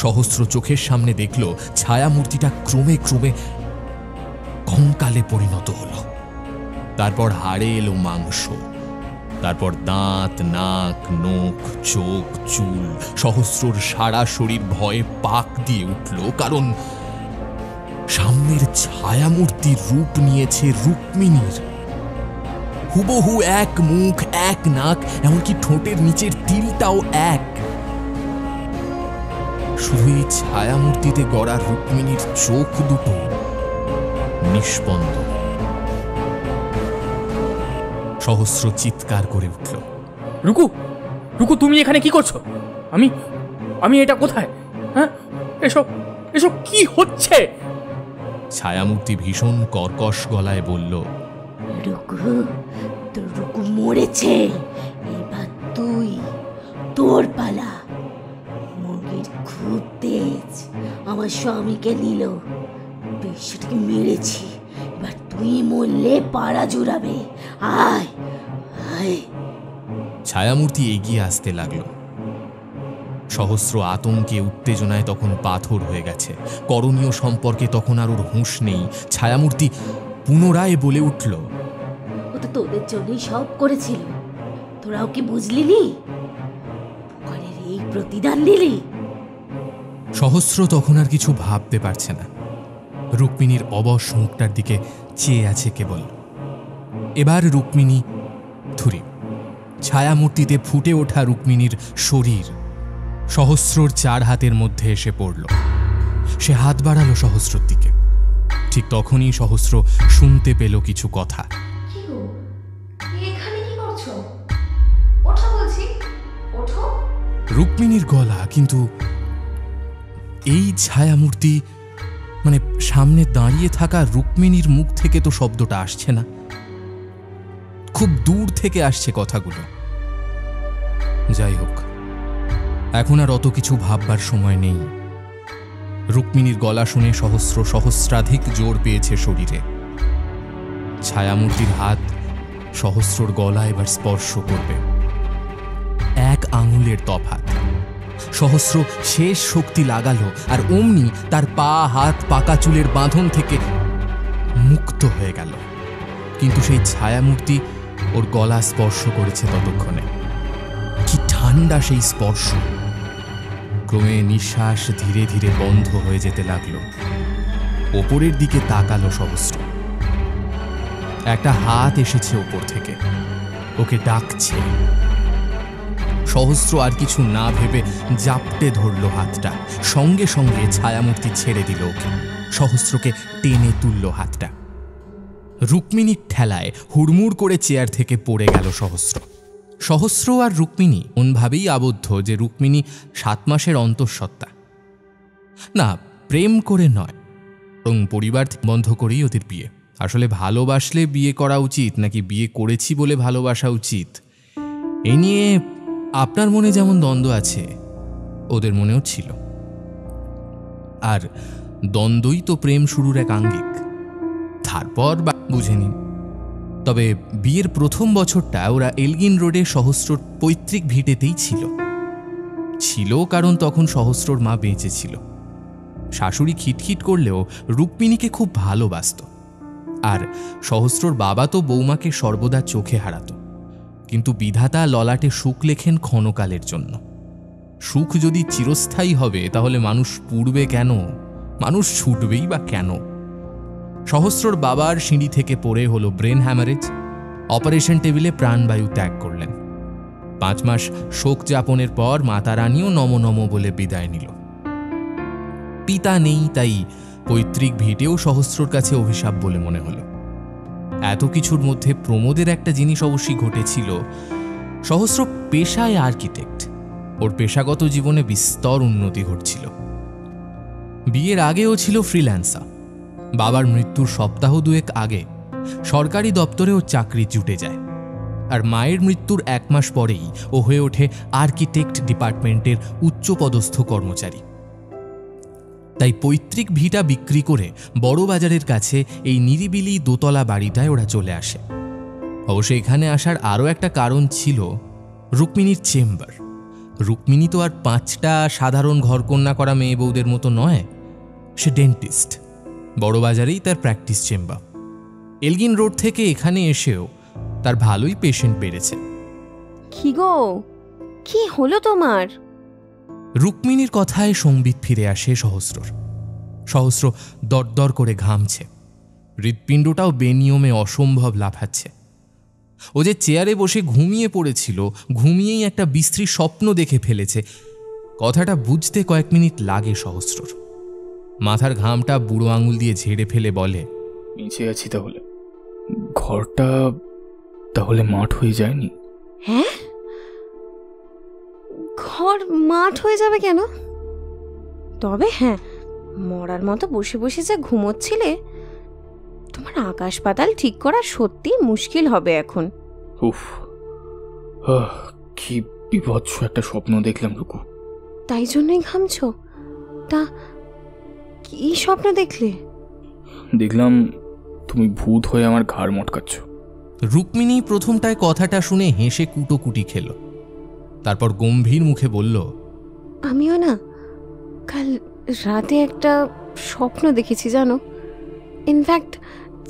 সহস্র চোখের সামনে দেখল ছায়ামূর্তিটা ক্রমে ক্রমে কঙ্কালে পরিণত হলো। তারপর হাড়ে এলো মাংস, তারপর দাঁত, নাক, নখ, চোখ, চুল। সহস্রর সারা শরীর ভয়ে পাক দিয়ে উঠল, কারণ সামনের ছায়ামূর্তির রূপ নিয়েছে রুক্মিণীর। হুবহু এক মুখ, এক নাক, এমনকি ঠোঁটের নিচের তিলটাও এক। শুধু এই ছায়ামূর্তিতে গড়া রুক্মিণীর চোখ দুটো নিষ্পন্দ। সহস্র চিৎকার করে উঠল, রুকু, রুকু, তুমি এখানে কি করছো? আমি আমি এটা কোথায়? হ্যাঁ, এসব এসব কি হচ্ছে? ছায়ামূর্তি ভীষণ কর্কশ গলায় বলল, রুকু, তোর রুকু মরেছে। এবার তোর পালা। মুরগির খুব তেজ, আমার স্বামীকে নিল, বেশিটাকে মেরেছি। এবার তুই মরলে পাড়া জুড়াবে। আয় আয়। ছায়ামূর্তি এগিয়ে আসতে লাগলো। সহস্র আতঙ্কে, উত্তেজনায় তখন পাথর হয়ে গেছে। করণীয় সম্পর্কে তখন আর ওর হুঁশ নেই। ছায়ামূর্তি পুনরায় বলে উঠল, ও তো তোদের জন্যই সব করেছিল, তোরাও কি বুঝলি নি? পুকারের এই প্রতিদান দিলি। সহস্র তখন আর কিছু ভাবতে পারছে না। রুক্মিণীর অবশ মুখটার দিকে চেয়ে আছে কেবল। এবার রুক্মিণী থুরি, ছায়ামূর্তিতে ফুটে ওঠা রুক্মিণীর শরীর সহস্রর 4 হাতের মধ্যে এসে পড়ল। সে হাত বাড়ালো সহস্রর দিকে। ঠিক তখনই সহস্র শুনতে পেল কিছু কথা। রুক্মিণীর গলা, কিন্তু এই ছায়ামূর্তি, মানে সামনে দাঁড়িয়ে থাকা রুক্মিণীর মুখ থেকে তো শব্দটা আসছে না, খুব দূর থেকে আসছে কথাগুলো। যাই হোক, এখন আর অত কিছু ভাববার সময় নেই। রুক্মিণীর গলা শুনে সহস্র সহস্রাধিক জোর পেয়েছে শরীরে। ছায়ামূর্তির হাত সহস্রর গলা এবার স্পর্শ করবে। 1 আঙুলের তফাৎ। সহস্র শেষ শক্তি লাগালো, আর অমনি তার পা, হাত, পাকা চুলের বাঁধন থেকে মুক্ত হয়ে গেল। কিন্তু সেই ছায়ামূর্তি ওর গলা স্পর্শ করেছে ততক্ষণে। কি ঠান্ডা সেই স্পর্শ! ক্রমে নিঃশ্বাস ধীরে ধীরে বন্ধ হয়ে যেতে লাগলো। ওপরের দিকে তাকালো সহস্র। একটা হাত এসেছে ওপর থেকে, ওকে ডাকছে। সহস্র আর কিছু না ভেবে জাপটে ধরল হাতটা। সঙ্গে সঙ্গে ছায়ামূর্তি ছেড়ে দিল ওকে। সহস্রকে টেনে তুলল হাতটা। রুক্মিণীর ঠেলায় হুড়মুড় করে চেয়ার থেকে পড়ে গেল সহস্র। সহস্র আর রুক্মিণী কোনভাবেই আবদ্ধ যে রুক্মিণী 7 মাসের অন্তঃসত্ত্বা। না, প্রেম করে নয়, বরং পরিবার বন্ধ করেই ওদের বিয়ে। আসলে ভালোবাসলে বিয়ে করা উচিত নাকি বিয়ে করেছি বলে ভালোবাসা উচিত, এ নিয়ে আপনার মনে যেমন দ্বন্দ্ব আছে, ওদের মনেও ছিল। আর দ্বন্দ্বই তো প্রেম শুরুর এক আঙ্গিক। তারপর বুঝে নিন। তবে বিয়ের প্রথম বছরটা ওরা এলগিন রোডে সহস্রর পৈতৃক ভিটেতেই ছিল কারণ তখন সহস্রর মা বেঁচে ছিল। শাশুড়ি খিটখিট করলেও রুক্মিণীকে খুব ভালোবাসত। আর সহস্রর বাবা তো বৌমাকে সর্বদা চোখে হারাত। কিন্তু বিধাতা ললাটে সুখ লেখেন ক্ষণকালের জন্য। সুখ যদি চিরস্থায়ী হবে তাহলে মানুষ পুড়বে কেন, মানুষ ছুটবেই বা কেন? সহস্রর বাবার সিঁড়ি থেকে পড়ে হলো ব্রেন হ্যামারেজ। অপারেশন টেবিলে প্রাণবায়ু ত্যাগ করলেন। 5 মাস শোক যাপনের পর মাতা রানীও নম নম বলে বিদায় নিল। পিতা নেই, তাই পৈতৃক ভিটেও সহস্রর কাছে অভিশাপ বলে মনে হলো। এত কিছুর মধ্যে প্রমোদের একটা জিনিস অবশ্যই ঘটেছিল। সহস্র পেশায় আর্কিটেক্ট। ওর পেশাগত জীবনে বিস্তর উন্নতি ঘটছিল। বিয়ের আগেও ছিল ফ্রিল্যান্সার। বাবার মৃত্যুর সপ্তাহ 2 আগে সরকারি দপ্তরে ওর চাকরি জুটে যায়। আর মায়ের মৃত্যুর 1 মাস পরেই ও হয়ে ওঠে আর্কিটেক্ট ডিপার্টমেন্টের উচ্চপদস্থ কর্মচারী। তাই পৈতৃক ভিটা বিক্রি করে বড়বাজারের কাছে এই নিরিবিলি দোতলা বাড়িটায় ওরা চলে আসে। অবশ্য এখানে আসার আরও একটা কারণ ছিল রুক্মিণীর চেম্বার। রুক্মিণী তো আর 5টা সাধারণ ঘরকন্যা করা মেয়ে বউদের মতো নয়, সে ডেন্টিস্ট। বড়বাজারেই তার প্র্যাকটিস চেম্বার। এলগিন রোড থেকে এখানে এসেও তার ভালোই পেশেন্ট বেড়েছে। কি গো, কি হলো তোমার? রুক্মিণীর কথায় সংবিত ফিরে আসে সহস্রর। সহস্র দরদর করে ঘামছে, হৃৎপিণ্ডটাও বেনিয়মে অসম্ভব লাফাচ্ছে। ও যে চেয়ারে বসে ঘুমিয়ে পড়েছিল, ঘুমিয়েই একটা বিশ্রী স্বপ্ন দেখে ফেলেছে, কথাটা বুঝতে কয়েক মিনিট লাগে সহস্রর। মাথার ঘামটা বুড়ো আঙুল দিয়ে ঝেড়ে ফেলে বলে, নিচে আছি তাহলে? ঘরটা তাহলে মাঠ হয়ে যায়নি? হ্যাঁ, ঘর মাঠ হয়ে যাবে কেন? তবে হ্যাঁ, মরার মতো বসে বসে যা ঘুমোচ্ছিলে, তোমার আকাশ পাতাল ঠিক করা সত্যি মুশকিল হবে এখন। উফ, কি বিভৎস একটা স্বপ্ন দেখলাম রুকু। তাই জন্যই ঘামছো? তা কি স্বপ্ন দেখলে? দেখলাম তুমি ভূত হয়ে আমার ঘাড় মটকাচ্ছ। রুক্মিণী প্রথমটায় কথাটা শুনে হেসে কুটোকুটি খেল, তারপর গম্ভীর মুখে বলল, আমিও না কাল রাতে একটা স্বপ্ন দেখেছি জানো। ইনফ্যাক্ট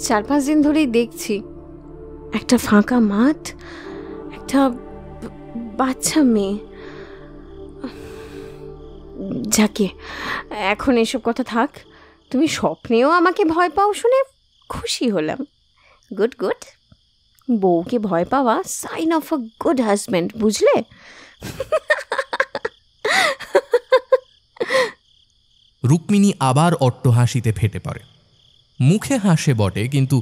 4-5 দিন ধরেই দেখছি। একটা ফাঁকা মাঠ, একটা বাচ্চা মেয়ে। যাকে এখন এসব কথা থাক, তুমি স্বপ্নেও আমাকে ভয় পাও শুনে খুশি হলাম। গুড গুড, বউকে ভয় পাওয়া sign of a good husband, বুঝলে? রুক্মিণী আবার অট্টহাসিতে ফেটে পড়ে। মুখে হাসে বটে, কিন্তু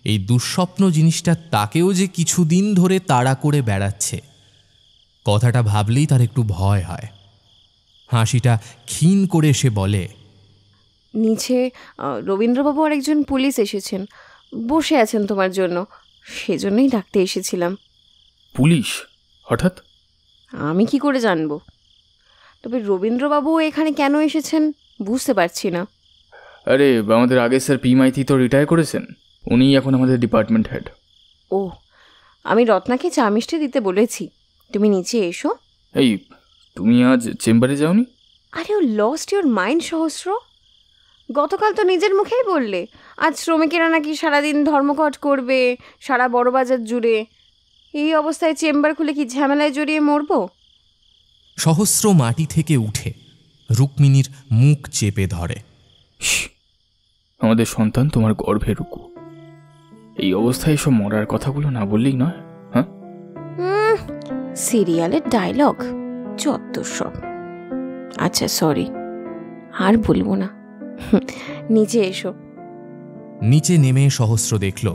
এই দুঃস্বপ্ন জিনিসটা তাকেও যে কিছুদিন ধরে তাড়া করে বেড়াচ্ছে, কথাটা ভাবলেই তার একটু ভয় হয়। হাসিটা ক্ষীণ করে সে বলে, নিচে রবীন্দ্রবাবু আর একজন পুলিশ এসেছেন, বসে আছেন তোমার জন্য, সেজন্যই ডাকতে এসেছিলাম। পুলিশ হঠাৎ? আমি কি করে জানবো? তবে রবীন্দ্রবাবু এখানে কেন এসেছেন বুঝতে পারছি না। আরে, আমাদের আগে স্যার পি মাইতি তো রিটায়ার করেছেন, উনিই এখন আমাদের ডিপার্টমেন্ট হেড। ও, আমি রত্নাকে চা মিষ্টি দিতে বলেছি, তুমি নিচে এসো। এই, তুমি আজ চেম্বারে যাওনি? আরে, ও লস্ট ইউর মাইন্ড সহস্র। গতকাল তো নিজের মুখেই বললে আজ শ্রমিকেরা নাকি সারাদিন ধর্মঘট করবে সারা বড়বাজার জুড়ে। এই অবস্থায় চেম্বার খুলে কি ঝামেলায় জড়িয়ে মরবো? সহস্র মাটি থেকে উঠে রুক্মিণীর মুখ চেপে ধরে। আমাদের সন্তান তোমার গর্ভে রুকু, এই অবস্থায় এসব মরার কথাগুলো না বললেই নয়। হ্যাঁ, সিরিয়ালের ডায়লগ যত সব। আচ্ছা সরি, আর বলবো না। নিচে এসো। নিচে নেমে সহস্র দেখল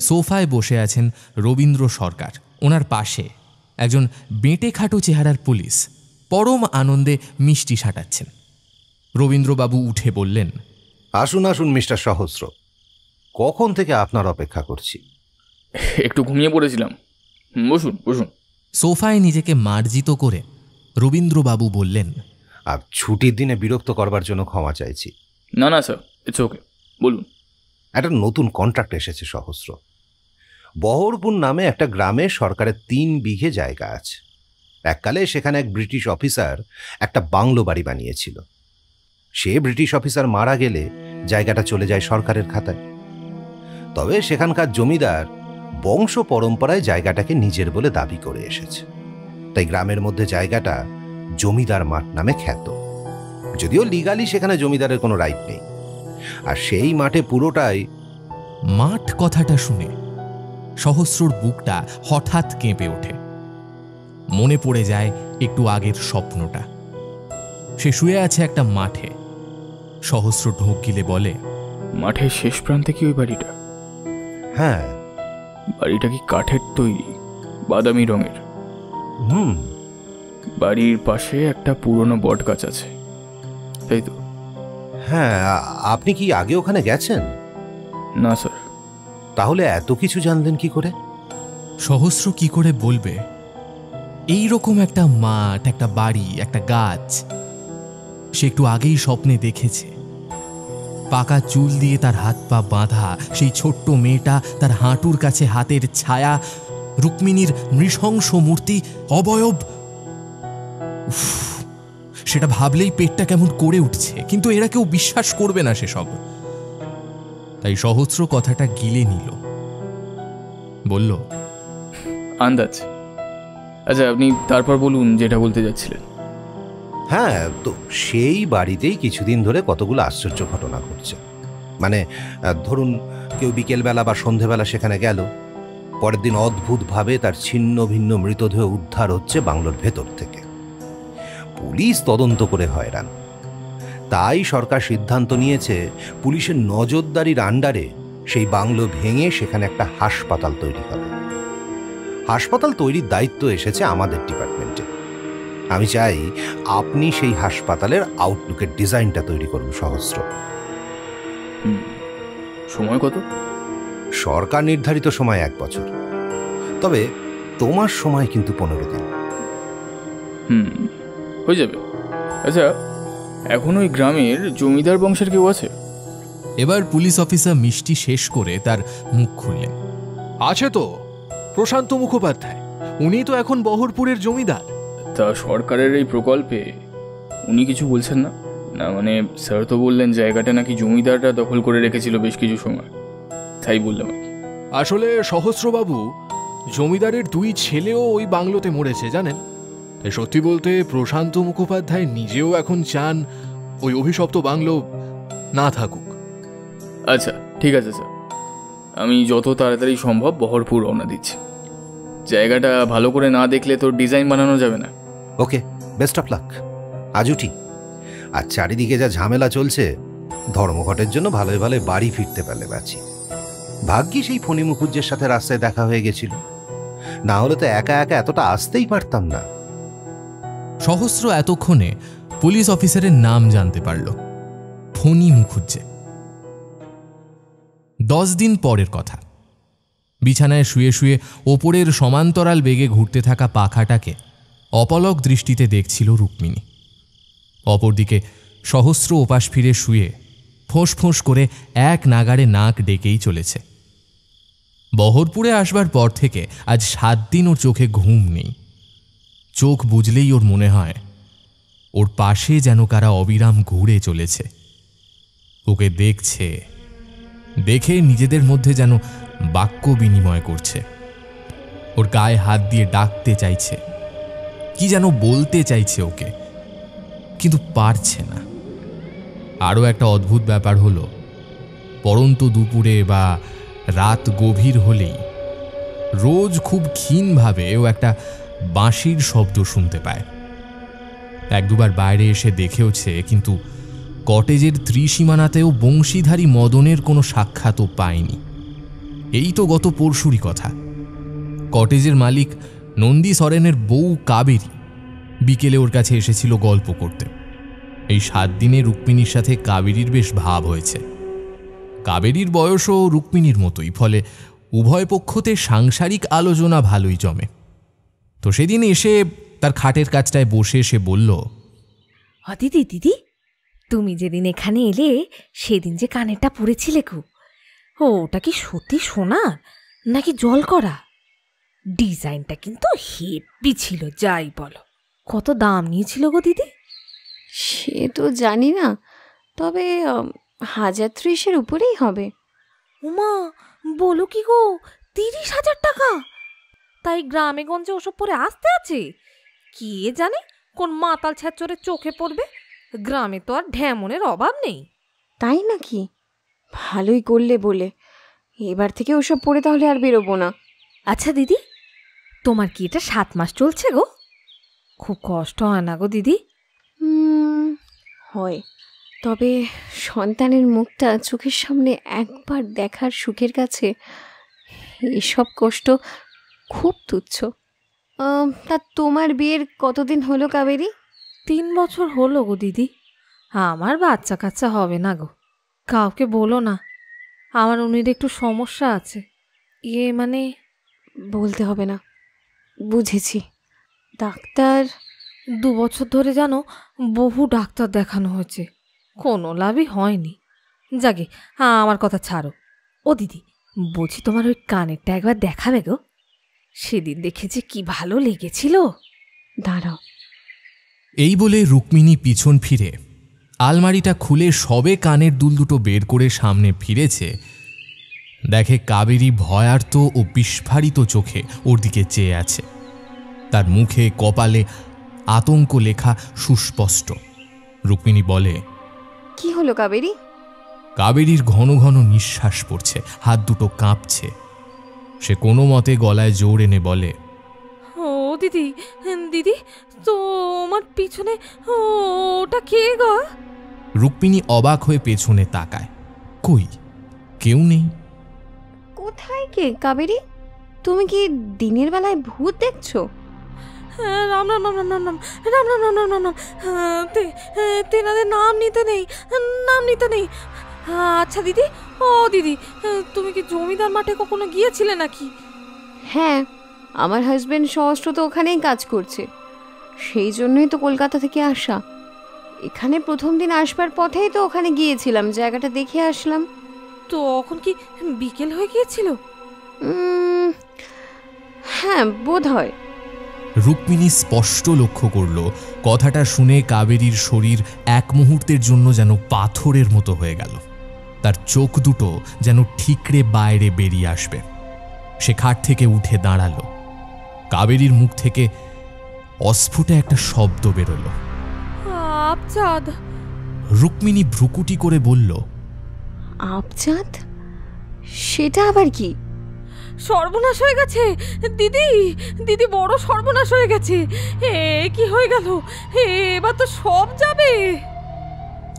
সোফায় বসে আছেন রবীন্দ্র সরকার। ওনার পাশে একজন বেঁটে খাটো চেহারার পুলিশ পরম আনন্দে মিষ্টি সাঁটাচ্ছেন। রবীন্দ্রবাবু উঠে বললেন, আসুন আসুন মিস্টার সহস্র, কখন থেকে আপনার অপেক্ষা করছি। একটু ঘুমিয়ে পড়েছিলাম, বসুন বসুন। সোফায় নিজেকে মার্জিত করে রবীন্দ্রবাবু বললেন, আর ছুটির দিনে বিরক্ত করবার জন্য ক্ষমা চাইছি। না না স্যার, ইটস ওকে, বলুন। একটা নতুন কন্ট্রাক্ট এসেছে সহস্র। বহরপুর নামে একটা গ্রামে সরকারের 3 বিঘে জায়গা আছে। এককালে সেখানে এক ব্রিটিশ অফিসার একটা বাংলো বাড়ি বানিয়েছিল। সে ব্রিটিশ অফিসার মারা গেলে জায়গাটা চলে যায় সরকারের খাতায়। তবে সেখানকার জমিদার বংশ পরম্পরায় জায়গাটাকে নিজের বলে দাবি করে এসেছে। তাই গ্রামের মধ্যে জায়গাটা জমিদার মাঠ নামে খ্যাত, যদিও লিগালি সেখানে জমিদারের কোনো রাইট নেই। আর সেই মাঠে পুরোটাই মাঠ কথাটা শুনে সহস্রর বুকটা হঠাৎ কেঁপে ওঠে। মনে পড়ে যায় একটু আগের স্বপ্নটা। সে শুয়ে আছে একটা মাঠে। সহস্র ঢোক গিলে বলে, মাঠের শেষ প্রান্তে কি ওই বাড়িটা? হ্যাঁ। বাড়িটা কি কাঠের তৈরি, বাদামি রঙের? বাড়ির পাশে একটা পুরনো বট গাছ আছে, তাই তো? হ্যাঁ। আপনি কি আগে ওখানে গেছেন? না স্যার। তাহলে এত কিছু জানলেন কি করে? সহস্র কি করে বলবে এই রকম একটা মাঠ, একটা বাড়ি, একটা গাছ সে একটু আগেই স্বপ্নে দেখেছে। পাকা চুল দিয়ে তার হাত পা বাঁধা সেই ছোট্ট মেয়েটা, তার হাঁটুর কাছে হাতের ছায়া, রুক্মিণীর নৃশংস মূর্তি, অবয়ব। উফ, সেটা ভাবলেই পেটটা কেমন করে উঠছে, কিন্তু এরা কেউ বিশ্বাস করবে না সেসব। তাই সহস্র কথাটা গিলে নিল, বলল, আন্দাজ। আচ্ছা, আপনি তারপর বলুন যেটা বলতে যাচ্ছিলেন। হ্যাঁ, তো সেই বাড়িতেই কিছুদিন ধরে কতগুলো আশ্চর্য ঘটনা ঘটছে। মানে ধরুন, কেউ বিকেলবেলা বা সন্ধেবেলা সেখানে গেল, পরের দিন অদ্ভুতভাবে তার ছিন্ন ভিন্ন মৃতদেহ উদ্ধার হচ্ছে বাংলোর ভেতর থেকে। পুলিশ তদন্ত করে হয়রান। তাই সরকার সিদ্ধান্ত নিয়েছে পুলিশের নজরদারির আন্ডারে সেই বাংলো ভেঙে সেখানে একটা হাসপাতাল তৈরি হবে। হাসপাতাল তৈরির দায়িত্ব এসেছে আমাদের ডিপার্টমেন্টে। আমি চাই আপনি সেই হাসপাতালের আউটলুকের ডিজাইনটা তৈরি করুন সহস্র। সময় কত? সরকার নির্ধারিত সময় 1 বছর, তবে তোমার সময় কিন্তু 15 দিন। হয়ে যাবে। আচ্ছা, এখন ওই গ্রামের জমিদার বংশের কেউ আছে? এবার পুলিশ অফিসার মিষ্টি শেষ করে তার মুখ খুললেন। আছে তো, প্রশান্ত মুখোপাধ্যায়। উনি তো এখন বহরপুরের জমিদার। তা সরকারের এই প্রকল্পে উনি কিছু বলছেন না? না মানে স্যার তো বললেন জায়গাটা নাকি জমিদাররা দখল করে রেখেছিল বেশ কিছু সময়, তাই বললাম আর কি। আসলে সহস্রবাবু, জমিদারের 2 ছেলেও ওই বাংলোতে মরেছে জানেন। তাই সত্যি বলতে প্রশান্ত মুখোপাধ্যায় নিজেও এখন চান ওই অভিশপ্ত বাংলো না থাকুক। আচ্ছা ঠিক আছে স্যার, আমি যত তাড়াতাড়ি সম্ভব বহরপুর রওনা দিচ্ছি। জায়গাটা ভালো করে না দেখলে তোর ডিজাইন বানানো যাবে না। ওকে, বেস্ট অফ লাক। আজ উঠি। আর চারিদিকে যা ঝামেলা চলছে, ধর্মঘটের জন্য ভালোই ভালোই বাড়ি ফিরতে পারলে বাঁচি। ভাগ্যি সেই ফণি মুখুজ্জের সাথে রাস্তায় দেখা হয়ে গেছিল, না হলে তো একা একা এতটা আসতেই পারতাম না। সহস্র এতক্ষণে পুলিশ অফিসারের নাম জানতে পারল, ফণি মুখুজ্জে। 10 দিন পরের কথা। বিছানায় শুয়ে শুয়ে ওপরের সমান্তরাল বেগে ঘুরতে থাকা পাখাটাকে অপলক দৃষ্টিতে দেখছিল রুক্মিণী। অপরদিকে সহস্র ওপাশ ফিরে শুয়ে ফোঁস ফোঁস করে এক নাগাড়ে নাক ডেকেই চলেছে। বহরপুরে আসবার পর থেকে আজ 7 দিন ওর চোখে ঘুম নেই। চোখ বুঝলেই ওর মনে হয় ওর পাশে যেন কারা অবিরাম ঘুরে চলেছে, ওকে দেখছে, দেখে নিজেদের মধ্যে যেন বাক্য বিনিময় করছে। ওর গায়ে হাত দিয়ে ডাকতে চাইছে, কি যেন বলতে চাইছে ওকে, কিন্তু পারছে না। আরও একটা অদ্ভুত ব্যাপার হলো, পরন্ত দুপুরে বা রাত গভীর হলেই রোজ খুব ক্ষীণভাবে ও একটা বাঁশির শব্দ শুনতে পায়। 1-2বার বাইরে এসে দেখেওছে, কিন্তু কটেজের ত্রিসীমানাতেও বংশীধারী মদনের কোনো সাক্ষাৎও পায়নি। এই তো গত পরশুরই কথা। কটেজের মালিক নন্দী সরেনের বউ কাবেরী বিকেলে ওর কাছে এসেছিল গল্প করতে। এই 7 দিনে রুক্মিণীর সাথে কাবেরীর বেশ ভাব হয়েছে। কাবেরীর বয়সও রুক্মিণীর মতোই, ফলে উভয় পক্ষতে সাংসারিক আলোচনা ভালোই জমে। তো সেদিন এসে তার খাটের কাছটায় বসে সে বলল, দিদি দিদি, তুমি যেদিন এখানে এলে সেদিন যে কানেরটা পরেছিলে গো, ওটা কি সত্যি সোনা নাকি জল করা? ডিজাইনটা কিন্তু হেভি ছিল, যাই বলো। কত দাম নিয়েছিল গো দিদি? সে তো জানি না, তবে 1030-এর উপরেই হবে। উমা, বলো কি গো, 30,000 টাকা? তাই গ্রামে গঞ্জে ওসব পরে আসতে আছে? কে জানে কোন মাতাল ছ্যাচরে চোখে পড়বে। গ্রামে তো আর ঢ্যামনের অভাব নেই। তাই নাকি? ভালোই করলে বলে। এবার থেকে ওসব পরে তাহলে আর বেরোবো না। আচ্ছা দিদি, তোমার কি এটা 7 মাস চলছে গো? খুব কষ্ট হয় না গো দিদি? হয়, তবে সন্তানের মুখটা চোখের সামনে একবার দেখার সুখের কাছে এসব কষ্ট খুব তুচ্ছ। তা তোমার বিয়ের কতদিন হলো কাবেরী? 3 বছর হলো গো দিদি। আমার বাচ্চা কাচ্চা হবে না গো। কাউকে বলো না, আমার উনির একটু সমস্যা আছে। মানে বলতে হবে না, বুঝেছি। ডাক্তার? 2 বছর ধরে জানো বহু ডাক্তার দেখানো হয়েছে, কোনো লাভই হয়নি। যাকে আমার কথা ছাড়ো। ও দিদি, বলছি তোমার ওই কানেরটা একবার দেখাবে গো? সেদিন দেখেছি কি ভালো লেগেছিল। দাঁড়াও। এই বলে রুক্মিণী পিছন ফিরে আলমারিটা খুলে সবে কানের দুল দুটো বের করে সামনে ফিরেছে, দেখে কাবেরী ভয়ার্ত ও বিস্ফারিত চোখে ওর দিকে চেয়ে আছে। তার মুখে কপালে আতঙ্ক লেখা সুস্পষ্ট। রুক্মিণী বলে, কি হলো কাবেরী? কাবেরীর ঘন ঘন নিঃশ্বাস পড়ছে, হাত দুটো কাঁপছে। সে কোনো মতে গলায় জোর এনে বলে, ও দিদি, দিদি তোমার পিছনে ওটা কে গো? রুক্মিণী অবাক হয়ে পেছনে তাকায়, কই কেউ নেই। কোথায় কে কাবেরী? তুমি কি দিনের বেলায় ভূত দেখছো? রাম রাম রাম রাম রাম রাম রাম রাম রাম রাম রাম রাম। তেনাদের নাম নিতে নেই, নাম নিতে নেই। আচ্ছা দিদি, ও দিদি, তুমি কি জমিদার মাঠে কখনো গিয়েছিলে নাকি? হ্যাঁ, আমার হাজবেন্ড সহস্র তো ওখানেই কাজ করছে, সেই জন্যই তো কলকাতা থেকে আসা। এখানে প্রথম দিন আসবার পথেই তো ওখানে গিয়েছিলাম, জায়গাটা দেখে আসলাম। তখন কি বিকেল হয়ে গিয়েছিল? হ্যাঁ, বোধ হয়। রুক্মিণী স্পষ্ট লক্ষ্য করল কথাটা শুনে কাবেরীর শরীর এক মুহূর্তের জন্য যেন পাথরের মতো হয়ে গেল। তার চোখ দুটো যেন ঠিকরে বাইরে বেরিয়ে আসবে। সে খাট থেকে উঠে দাঁড়ালো। কাবেরীর মুখ থেকে অস্ফুট একটা শব্দ বেরোল, আবচাঁদ। রুক্মিণী ভ্রুকুটি করে বলল, আবচাঁদ? সেটা আবার কি? সর্বনাশ হয়ে গেছে দিদি, দিদি বড় সর্বনাশ হয়ে গেছে। কি হয়ে গেল? এবার তো সব যাবে।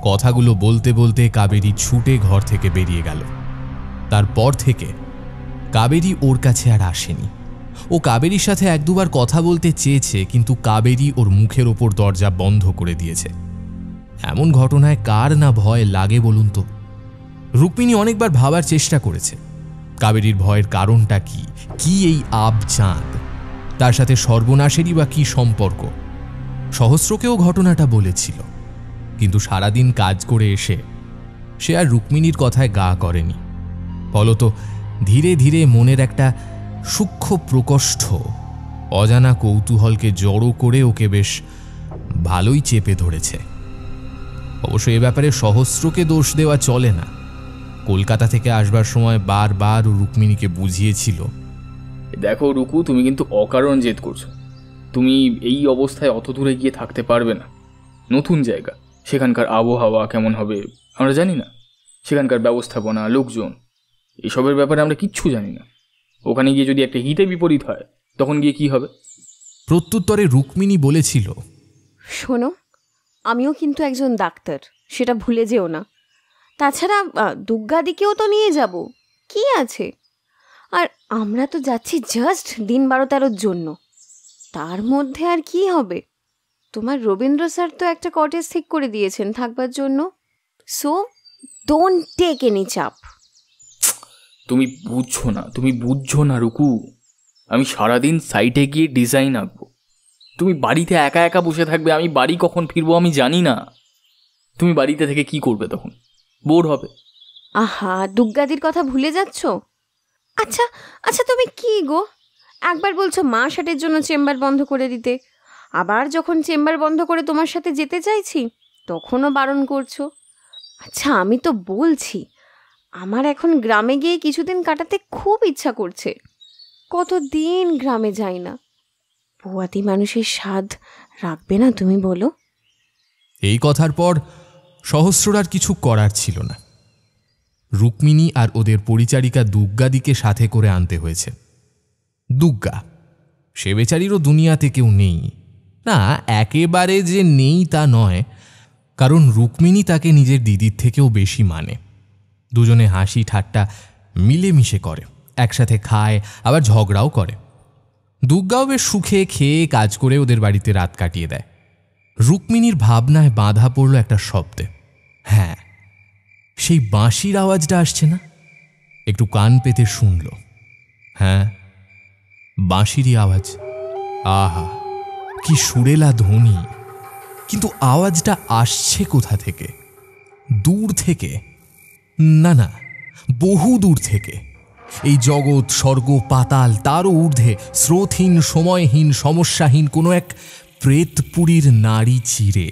কথাগুলো বলতে বলতে কাবেরী ছুটে ঘর থেকে বেরিয়ে গেল। তারপর থেকে কাবেরী ওর কাছে আর আসেনি। ও কাবেরীর সাথে 1-2 বার কথা বলতে চেয়েছে, কিন্তু কাবেরী ওর মুখের ওপর দরজা বন্ধ করে দিয়েছে। এমন ঘটনায় কার না ভয় লাগে বলুন তো? রুক্মিণী অনেকবার ভাবার চেষ্টা করেছে কাবেরীর ভয়ের কারণটা কি, কি এই আবচাঁদ, তার সাথে সর্বনাশেরই বা কি সম্পর্ক। সহস্রকেও ঘটনাটা বলেছিল, কিন্তু সারাদিন কাজ করে এসে সে আর রুক্মিণীর কথায় গা করেনি। ফলত ধীরে ধীরে মনের একটা সূক্ষ্ম প্রকোষ্ঠ অজানা কৌতূহলকে জড়ো করে ওকে বেশ ভালোই চেপে ধরেছে। অবশ্য এ ব্যাপারে সহস্রকে দোষ দেওয়া চলে না। কলকাতা থেকে আসবার সময় বারবার রুক্মিণীকে বুঝিয়েছিল, দেখো রুকু, তুমি কিন্তু অকারণ জেদ করছো। তুমি এই অবস্থায় অত দূরে গিয়ে থাকতে পারবে না। নতুন জায়গা, সেখানকার আবহাওয়া কেমন হবে আমরা জানি না, সেখানকার ব্যবস্থাপনা, লোকজন, এসবের ব্যাপারে আমরা কিচ্ছু জানি না। ওখানে গিয়ে যদি একটা হিতে বিপরীত হয় তখন গিয়ে কি হবে? প্রত্যুত্তরে রুক্মিণী বলেছিল, শোনো, আমিও কিন্তু একজন ডাক্তার, সেটা ভুলে যেও না। তাছাড়া দুর্গাদিকেও তো নিয়ে যাব, কি আছে? আর আমরা তো যাচ্ছি জাস্ট দিন 12-13 জন্য, তার মধ্যে আর কি হবে? তোমার রবীন্দ্র স্যার তো একটা কটেজ ঠিক করে দিয়েছেন থাকবার জন্য, সো ডোন্ট টেক এনি চাপ। তুমি বুঝছো না রুকু। আমি সারাদিন সাইটে গিয়ে ডিজাইন আঁকবো, তুমি বাড়িতে একা একা বসে থাকবে। আমি বাড়ি কখন ফিরবো আমি জানি না। তুমি বাড়িতে থেকে কি করবে তখন? বোর হবে। আহা, দুর্গাদির কথা ভুলে যাচ্ছ? আচ্ছা আচ্ছা, তুমি কি গো, একবার বলছো মা শাটের জন্য চেম্বার বন্ধ করে দিতে, আবার যখন চেম্বার বন্ধ করে তোমার সাথে যেতে চাইছি তখনও বারণ করছো। আচ্ছা, আমি তো বলছি আমার এখন গ্রামে গিয়ে কিছুদিন কাটাতে খুব ইচ্ছা করছে। কতদিন গ্রামে যাই না। পোয়াতি মানুষের স্বাদ রাখবে না তুমি বলো? এই কথার পর সহস্রর আর কিছু করার ছিল না। রুক্মিণী আর ওদের পরিচারিকা দুর্গাদিকে সাথে করে আনতে হয়েছে। দুর্গা, সে বেচারিরও দুনিয়াতে কেউ নেই। না, একেবারে যে নেই তা নয়, কারণ রুক্মিণী তাকে নিজের দিদির থেকেও বেশি মানে। দুজনে হাসি ঠাট্টা মিলেমিশে করে, একসাথে খায়, আবার ঝগড়াও করে। দুর্গাও বেশ সুখে খেয়ে কাজ করে ওদের বাড়িতে রাত কাটিয়ে দেয়। রুক্মিণীর ভাবনায় বাঁধা পড়ল একটা শব্দে। হ্যাঁ, সেই বাঁশির আওয়াজটা আসছে না? একটু কান পেতে শুনল। হ্যাঁ, বাঁশিরই আওয়াজ। আহা, কি সুরেলা ধ্বনি! কিন্তু আওয়াজটা আসছে কোথা থেকে? দূর থেকে? না না, বহু দূর থেকে। এই জগৎ, স্বর্গ, পাতাল, তারও ঊর্ধ্বে স্রোতহীন, সময়হীন, সমস্যাহীন কোনো এক প্রেতপুরীর নাড়ি চিরে।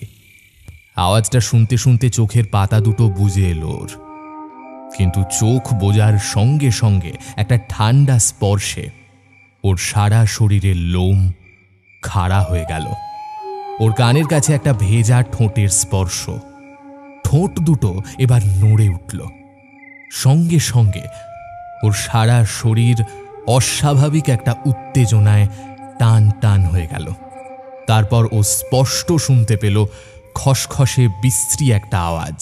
আওয়াজটা শুনতে শুনতে চোখের পাতা দুটো বুজে এলো ওর। কিন্তু চোখ বোঝার সঙ্গে সঙ্গে একটা ঠান্ডা স্পর্শে ওর সারা শরীরের লোম খাড়া হয়ে গেল। ওর কানের কাছে একটা ভেজা ঠোঁটের স্পর্শ। ঠোঁট দুটো এবার নড়ে উঠল। সঙ্গে সঙ্গে ওর সারা শরীর অস্বাভাবিক একটা উত্তেজনায় টান টান হয়ে গেল। তারপর ও স্পষ্ট শুনতে পেল খসখসে বিশ্রী একটা আওয়াজ।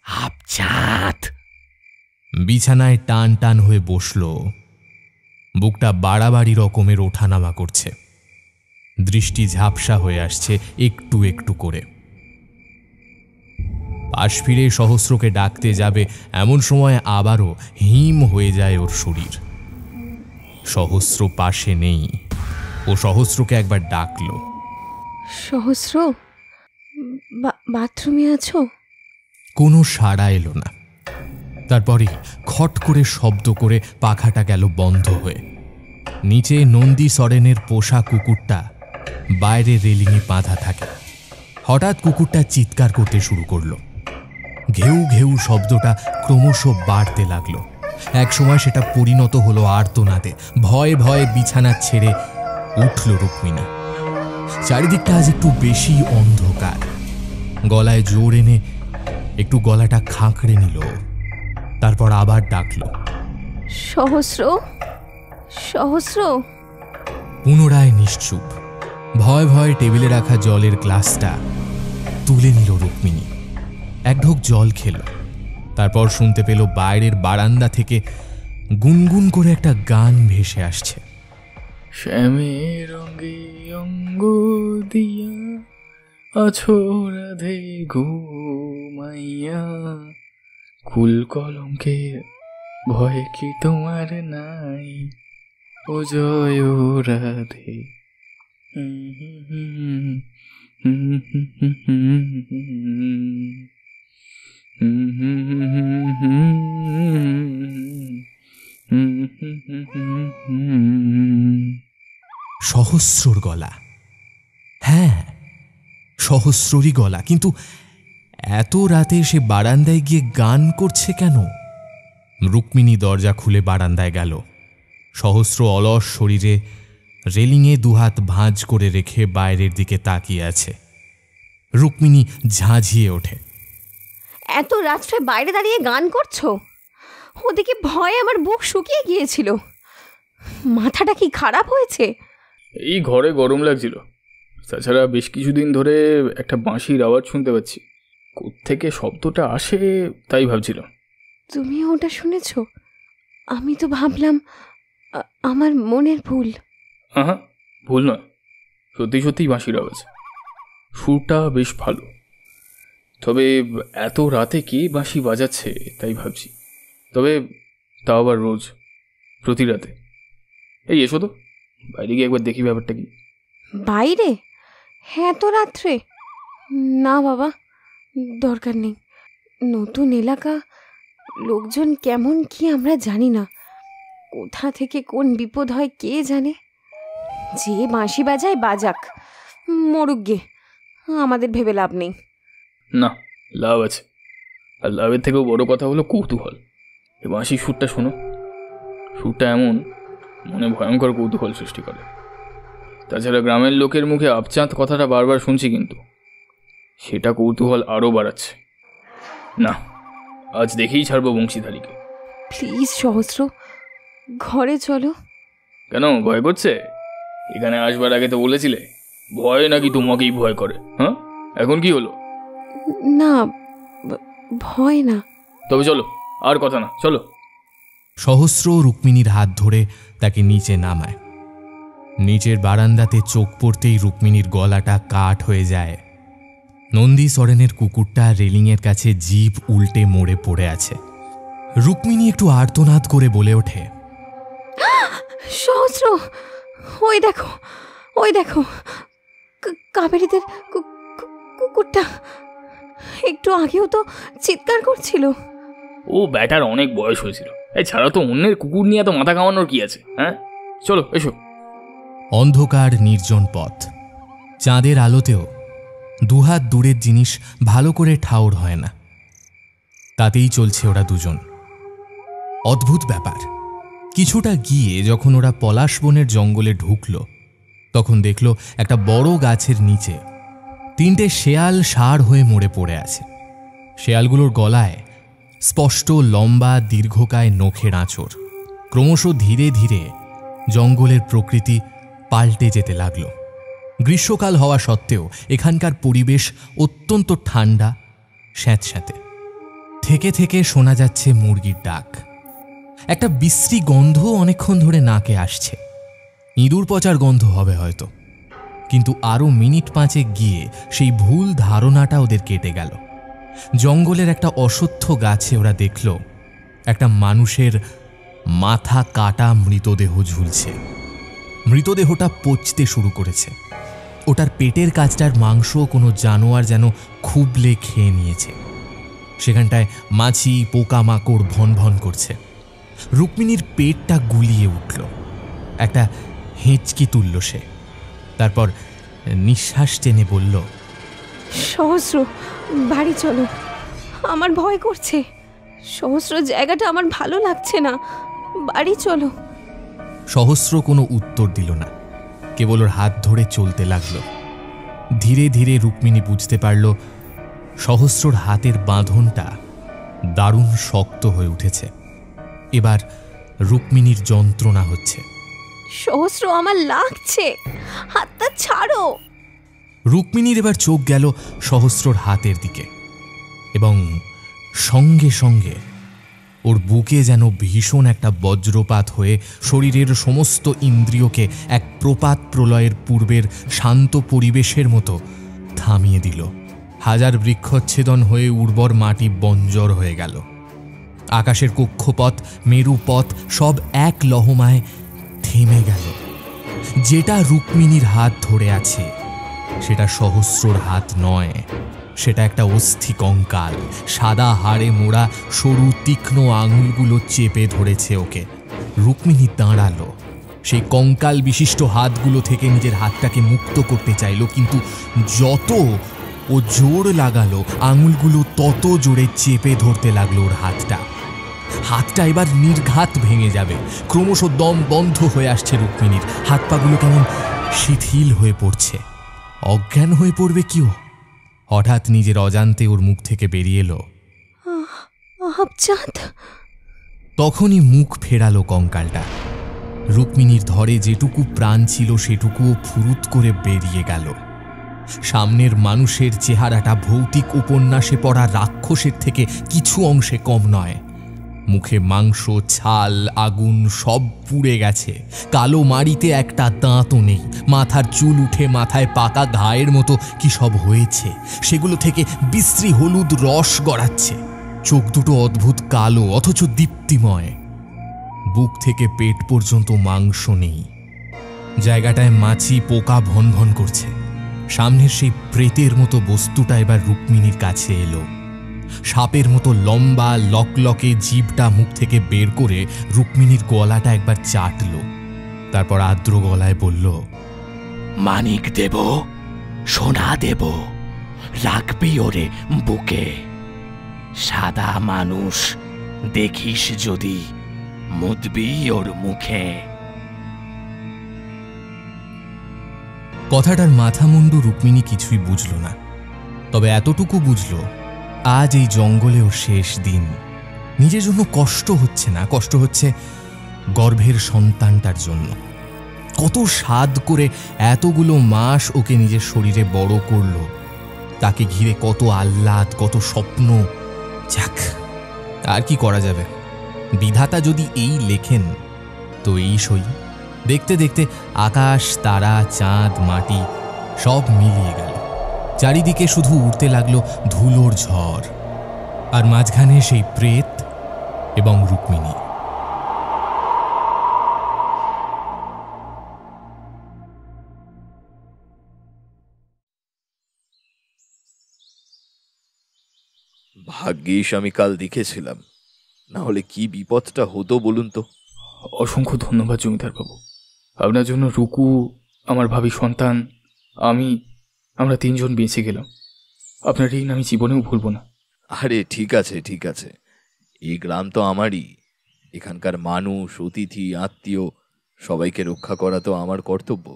আবজাত! বিছানায় টান টান হয়ে বসল। বুকটা বাড়াবাড়ি রকমের ওঠানামা করছে। দৃষ্টি ঝাপসা হয়ে আসছে একটু একটু করে। পাশ ফিরে সহস্রকে ডাকতে যাবে এমন সময় আবারও হিম হয়ে যায় ওর শরীর। সহস্র পাশে নেই। ও সহস্রকে একবার ডাকল। সহস্র, বাথরুমে আছো? কোনো সাড়া এলো না। তারপরে খট করে শব্দ করে পাখাটা গেল বন্ধ হয়ে। নিচে নন্দী সরেনের পোষা কুকুরটা বাইরে রেলিংয়ে বাঁধা থাকে। হঠাৎ কুকুরটা চিৎকার করতে শুরু করলো। ঘেউ ঘেউ শব্দটা ক্রমশ বাড়তে লাগলো। একসময় সেটা পরিণত হলো আর্তনাদে। ভয়ে ভয়ে বিছানা ছেড়ে উঠল রুক্মিণী। চারিদিকটা আজ একটু বেশি অন্ধকার। গলায় জোর এনে একটু গলাটা খাঁকড়ে নিল। তারপর আবার ডাকল, সহস্র, সহস্র। পুনরায় নিশ্চুপ। ভয় ভয় টেবিলে রাখা জলের গ্লাসটা তুলে নিল রুক্মিণী। এক ঢোক জল খেল। তারপর শুনতে পেল বাইরের বারান্দা থেকে গুনগুন করে একটা গান ভেসে আসছে। শ্যামের রঙে অঙ্গ দিয়া আছো রাধে ঘুমাইয়া, কুল কলঙ্কে ভয় কি তোমার নাই, ও জয় রাধে। সহস্রর গলা। হ্যাঁ, সহস্ররই গলা। কিন্তু এত রাতে সে বারান্দায় গিয়ে গান করছে কেন? রুক্মিণী দরজা খুলে বারান্দায় গেল। সহস্র অলস শরীরে রেলিংয়ে দুহাত ভাঁজ করে রেখে বাইরের দিকে তাকিয়ে আছে। রুক্মিণী ঝাঁঝিয়ে ওঠে। এত রাত্রে বাইরে দাঁড়িয়ে গান করছো? ওদিকে ভয়ে আমার বুক শুকিয়ে গিয়েছিল। মাথাটা কি খারাপ হয়েছে? এই ঘরে গরম লাগছিল। তাছাড়া বেশ কিছুদিন ধরে একটা বাঁশির আওয়াজ শুনতে পাচ্ছি। কোত্থেকে শব্দটা আসে তাই ভাবছিলাম। তুমি ওটা শুনেছ? আমি তো ভাবলাম আমার মনের ভুল। হ্যাঁ, ভুল নয়, সত্যি সত্যিই বাঁশির আওয়াজ। সুরটা বেশ ভালো। তবে এত রাতে কে বাঁশি বাজাচ্ছে তাই ভাবছি। তবে তাও আবার রোজ, প্রতি রাতে। এই এসো তো, বাইরে গিয়ে একবার দেখি ব্যাপারটা কি। বাইরে? হ্যাঁ, তো রাত্রে? না বাবা, দরকার নেই। নতুন এলাকা, লোকজন কেমন কি আমরা জানি না। কোথা থেকে কোন বিপদ হয় কে জানে। যে বাঁশি বাজায় বাজাক, মরুক গে, আমাদের ভেবে লাভ নেই। না, লাভ আছে। আর লাভের থেকেও বড় কথা হলো কৌতূহল। এই বাঁশির সুরটা শোনো। সুরটা এমন, মনে ভয়ঙ্কর কৌতূহল সৃষ্টি করে। তাছাড়া গ্রামের লোকের মুখে আবচাঁদ কথাটা বারবার শুনছি, কিন্তু সেটা কৌতূহল আরও বাড়াচ্ছে। না, আজ দেখেই ছাড়বো বংশীধারীকে। প্লিজ সহস্র, ঘরে চলো। কেন ভয় করছে? এখানে আসবার আগে তো বলেছিলে ভয় নাকি তোমাকেই ভয় করে। হ্যাঁ, এখন কি হলো? না, ভয় না। তবে চলো, আর কথা না, চলো। সহস্র রুক্মিণীর হাত ধরে তাকে নিচে নামায়। নিচের বারান্দাতে চোখ পড়তেই রুক্মিণীর গলাটা কাঠ হয়ে যায়। নন্দী সরেনের কুকুরটা রেলিংয়ের কাছে জিভ উল্টে মরে পড়ে আছে। রুক্মিণী একটু আর্তনাদ করে বলে ওঠে, সহস্র, ওই দেখো, ওই দেখো, কাবেরীদের কুকুরটা একটু আগেও তো চিৎকার করছিল। ও ব্যাটার অনেক বয়স হয়েছিল, এছাড়া তো অন্যের কুকুর নিয়ে তো মাথা কামানোর কি আছে? হ্যাঁ, চলো এসো। অন্ধকার নির্জন পথ, চাঁদের আলোতেও দুহাত দূরের জিনিস ভালো করে ঠাউর হয় না। তাতেই চলছে ওরা দুজন। অদ্ভুত ব্যাপার, কিছুটা গিয়ে যখন ওরা পলাশ বনের জঙ্গলে ঢুকল, তখন দেখল একটা বড় গাছের নিচে 3টে শেয়াল ষাঁড় হয়ে মরে পড়ে আছে। শেয়ালগুলোর গলায় স্পষ্ট লম্বা দীর্ঘকায় নখের আঁচড়। ক্রমশ ধীরে ধীরে জঙ্গলের প্রকৃতি পাল্টে যেতে লাগল। গ্রীষ্মকাল হওয়া সত্ত্বেও এখানকার পরিবেশ অত্যন্ত ঠান্ডা, স্যাঁতস্যাঁতে। থেকে থেকে শোনা যাচ্ছে মুরগির ডাক। একটা বিশ্রী গন্ধ অনেকক্ষণ ধরে নাকে আসছে। ইঁদুর পচার গন্ধ হবে হয়তো, কিন্তু আরও মিনিট 5 গিয়ে সেই ভুল ধারণাটা ওদের কেটে গেল। জঙ্গলের একটা অশ্বত্থ গাছে ওরা দেখল একটা মানুষের মাথা কাটা মৃতদেহ ঝুলছে। মৃতদেহটা পচতে শুরু করেছে। ওটার পেটের কাছটার মাংস কোনো জানোয়ার যেন খুবলে খেয়ে নিয়েছে। সেখানটায় মাছি পোকামাকড় ভন ভন করছে। রুক্মিণীর পেটটা গুলিয়ে উঠল। একটা হেঁচকি তুলল সে। তারপর নিঃশ্বাস টেনে বলল, সহস্র, বাড়ি চলো, আমার ভয় করছে। সহস্র, জায়গাটা আমার ভালো লাগছে না, বাড়ি চলো। সহস্র কোনো উত্তর দিল না, কেবল ওর হাত ধরে চলতে লাগল। ধীরে ধীরে রুক্মিণী বুঝতে পারল সহস্রর হাতের বাঁধনটা দারুণ শক্ত হয়ে উঠেছে। এবার রুক্মিণীর যন্ত্রণা হচ্ছে। সহস্র, আমার লাগছে, হাতটা ছাড়ো। রুক্মিণীর এবার চোখ গেল সহস্রর হাতের দিকে, এবং সঙ্গে সঙ্গে ওর বুকে যেন ভীষণ একটা বজ্রপাত হয়ে শরীরের সমস্ত ইন্দ্রিয়কে এক প্রপাত প্রলয়ের পূর্বের শান্ত পরিবেশের মতো থামিয়ে দিল। হাজার বৃক্ষচ্ছেদন হয়ে উর্বর মাটি বঞ্জর হয়ে গেল। আকাশের কক্ষপথ, মেরুপথ সব এক লহমায় থেমে গেল। যেটা রুক্মিণীর হাত ধরে আছে সেটা সহস্রর হাত নয়, সেটা একটা অস্থি কঙ্কাল। সাদা হাড়ে মোড়া সরু তীক্ষ্ণ আঙুলগুলো চেপে ধরেছে ওকে। রুক্মিণী দাঁড়ালো, সেই কঙ্কাল বিশিষ্ট হাতগুলো থেকে নিজের হাতটাকে মুক্ত করতে চাইল, কিন্তু যত ও জোর লাগালো আঙুলগুলো তত জোরে চেপে ধরতে লাগলো ওর হাতটা। হাতটা এবার নির্ঘাত ভেঙে যাবে। ক্রমশ দম বন্ধ হয়ে আসছে রুক্মিণীর। হাত পাগুলো কেমন শিথিল হয়ে পড়ছে। অজ্ঞান হয়ে পড়বে কিও। হঠাৎ নিজের অজান্তে ওর মুখ থেকে বেরিয়ে এলো, আবচাঁদ। তখনই মুখ ফেরালো কঙ্কালটা। রুক্মিণীর ধরে যেটুকু প্রাণ ছিল সেটুকুও ফুরুত করে বেরিয়ে গেল। সামনের মানুষের চেহারাটা ভৌতিক উপন্যাসে পড়া রাক্ষসের থেকে কিছু অংশে কম নয়। মুখে মাংস, ছাল, আগুন সব পুড়ে গেছে। কালো মাড়িতে একটা দাঁতও নেই। মাথার চুল উঠে মাথায় পাকা ঘায়ের মতো কি সব হয়েছে। সেগুলো থেকে বিশ্রী হলুদ রস গড়াচ্ছে। চোখ দুটো অদ্ভুত কালো অথচ দীপ্তিময়। বুক থেকে পেট পর্যন্ত মাংস নেই। জায়গাটায় মাছি পোকা ভন ভন করছে। সামনের সেই প্রেতের মতো বস্তুটা এবার রুক্মিণীর কাছে এলো। সাপের মতো লম্বা লকলকে জিভটা মুখ থেকে বের করে রুক্মিণীর গলাটা একবার চাটল। তারপর আর্দ্র গলায় বলল, মানিক দেব, সোনা দেব, রাখবি ওরে বুকে। সাদা মানুষ দেখিস যদি, মুদবি ওর মুখে। কথাটার মাথামুন্ডু রুক্মিণী কিছুই বুঝল না। তবে এতটুকু বুঝল, আজ এই জঙ্গলে ওর শেষ দিন। নিজের জন্য কষ্ট হচ্ছে না, কষ্ট হচ্ছে গর্ভের সন্তানটার জন্য। কত সাধ করে এতগুলো মাস ওকে নিজের শরীরে বড় করল। তাকে ঘিরে কত আহ্লাদ, কত স্বপ্ন। যাক, আর কি করা যাবে। বিধাতা যদি এই লেখেন তো এই সই। দেখতে দেখতে আকাশ, তারা, চাঁদ, মাটি সব মিলিয়ে গেল। চারিদিকে শুধু উড়তে লাগলো ধুলোর ঝড়, আর মাঝখানে সেই প্রেত এবং রুক্মিণী। ভাগ্যিস আমি কাল দেখেছিলাম, না হলে কি বিপদটা হতো বলুন তো। অসংখ্য ধন্যবাদ জমিদার বাবু। আপনার জন্য রুকু, আমার ভাবি সন্তান, আমরা 3 জন বেঁচে গেলাম। আপনার ঋণ আমি জীবনেও ভুলব না। আরে ঠিক আছে ঠিক আছে, এই গ্রাম তো আমারই। এখানকার মানুষ, অতিথি, আত্মীয় সবাইকে রক্ষা করা তো আমার কর্তব্য।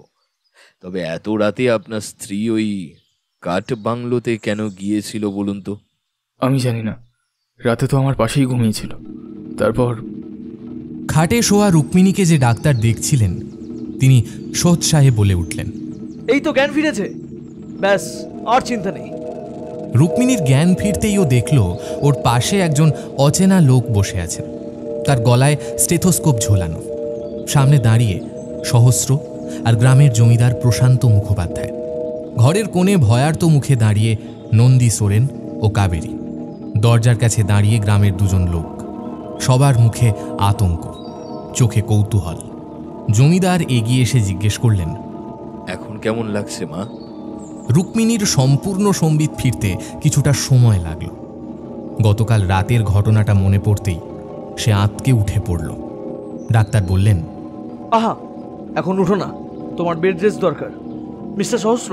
তবে এত রাতে আপনার স্ত্রী ওই কাঠ বাংলোতে কেন গিয়েছিল বলুন তো? আমি জানি না, রাতে তো আমার পাশেই ঘুমিয়েছিল। তারপর খাটে শোয়া রুক্মিণীকে যে ডাক্তার দেখছিলেন তিনি সোৎসাহে বলে উঠলেন, এই তো জ্ঞান ফিরেছে, ব্যাস আর চিন্তা নেই। রুক্মিণীর জ্ঞান ফিরতেই ও দেখল ওর পাশে একজন অচেনা লোক বসে আছে। তার গলায় স্টেথোস্কোপ ঝোলানো। সামনে দাঁড়িয়ে সহস্র আর গ্রামের জমিদার প্রশান্ত মুখোপাধ্যায়। ঘরের কোণে ভয়ার্ত মুখে দাঁড়িয়ে নন্দী সোরেন ও কাবেরী। দরজার কাছে দাঁড়িয়ে গ্রামের 2 জন লোক। সবার মুখে আতঙ্ক, চোখে কৌতূহল। জমিদার এগিয়ে এসে জিজ্ঞেস করলেন, এখন কেমন লাগছে মা? রুক্মিণীর সম্পূর্ণ সম্বিত ফিরতে কিছুটা সময় লাগল। গতকাল রাতের ঘটনাটা মনে পড়তেই সে আঁতকে উঠে পড়ল। ডাক্তার বললেন, আহা, এখন উঠো না, তোমার বেড রেস্ট দরকার। মিস্টার সহস্র,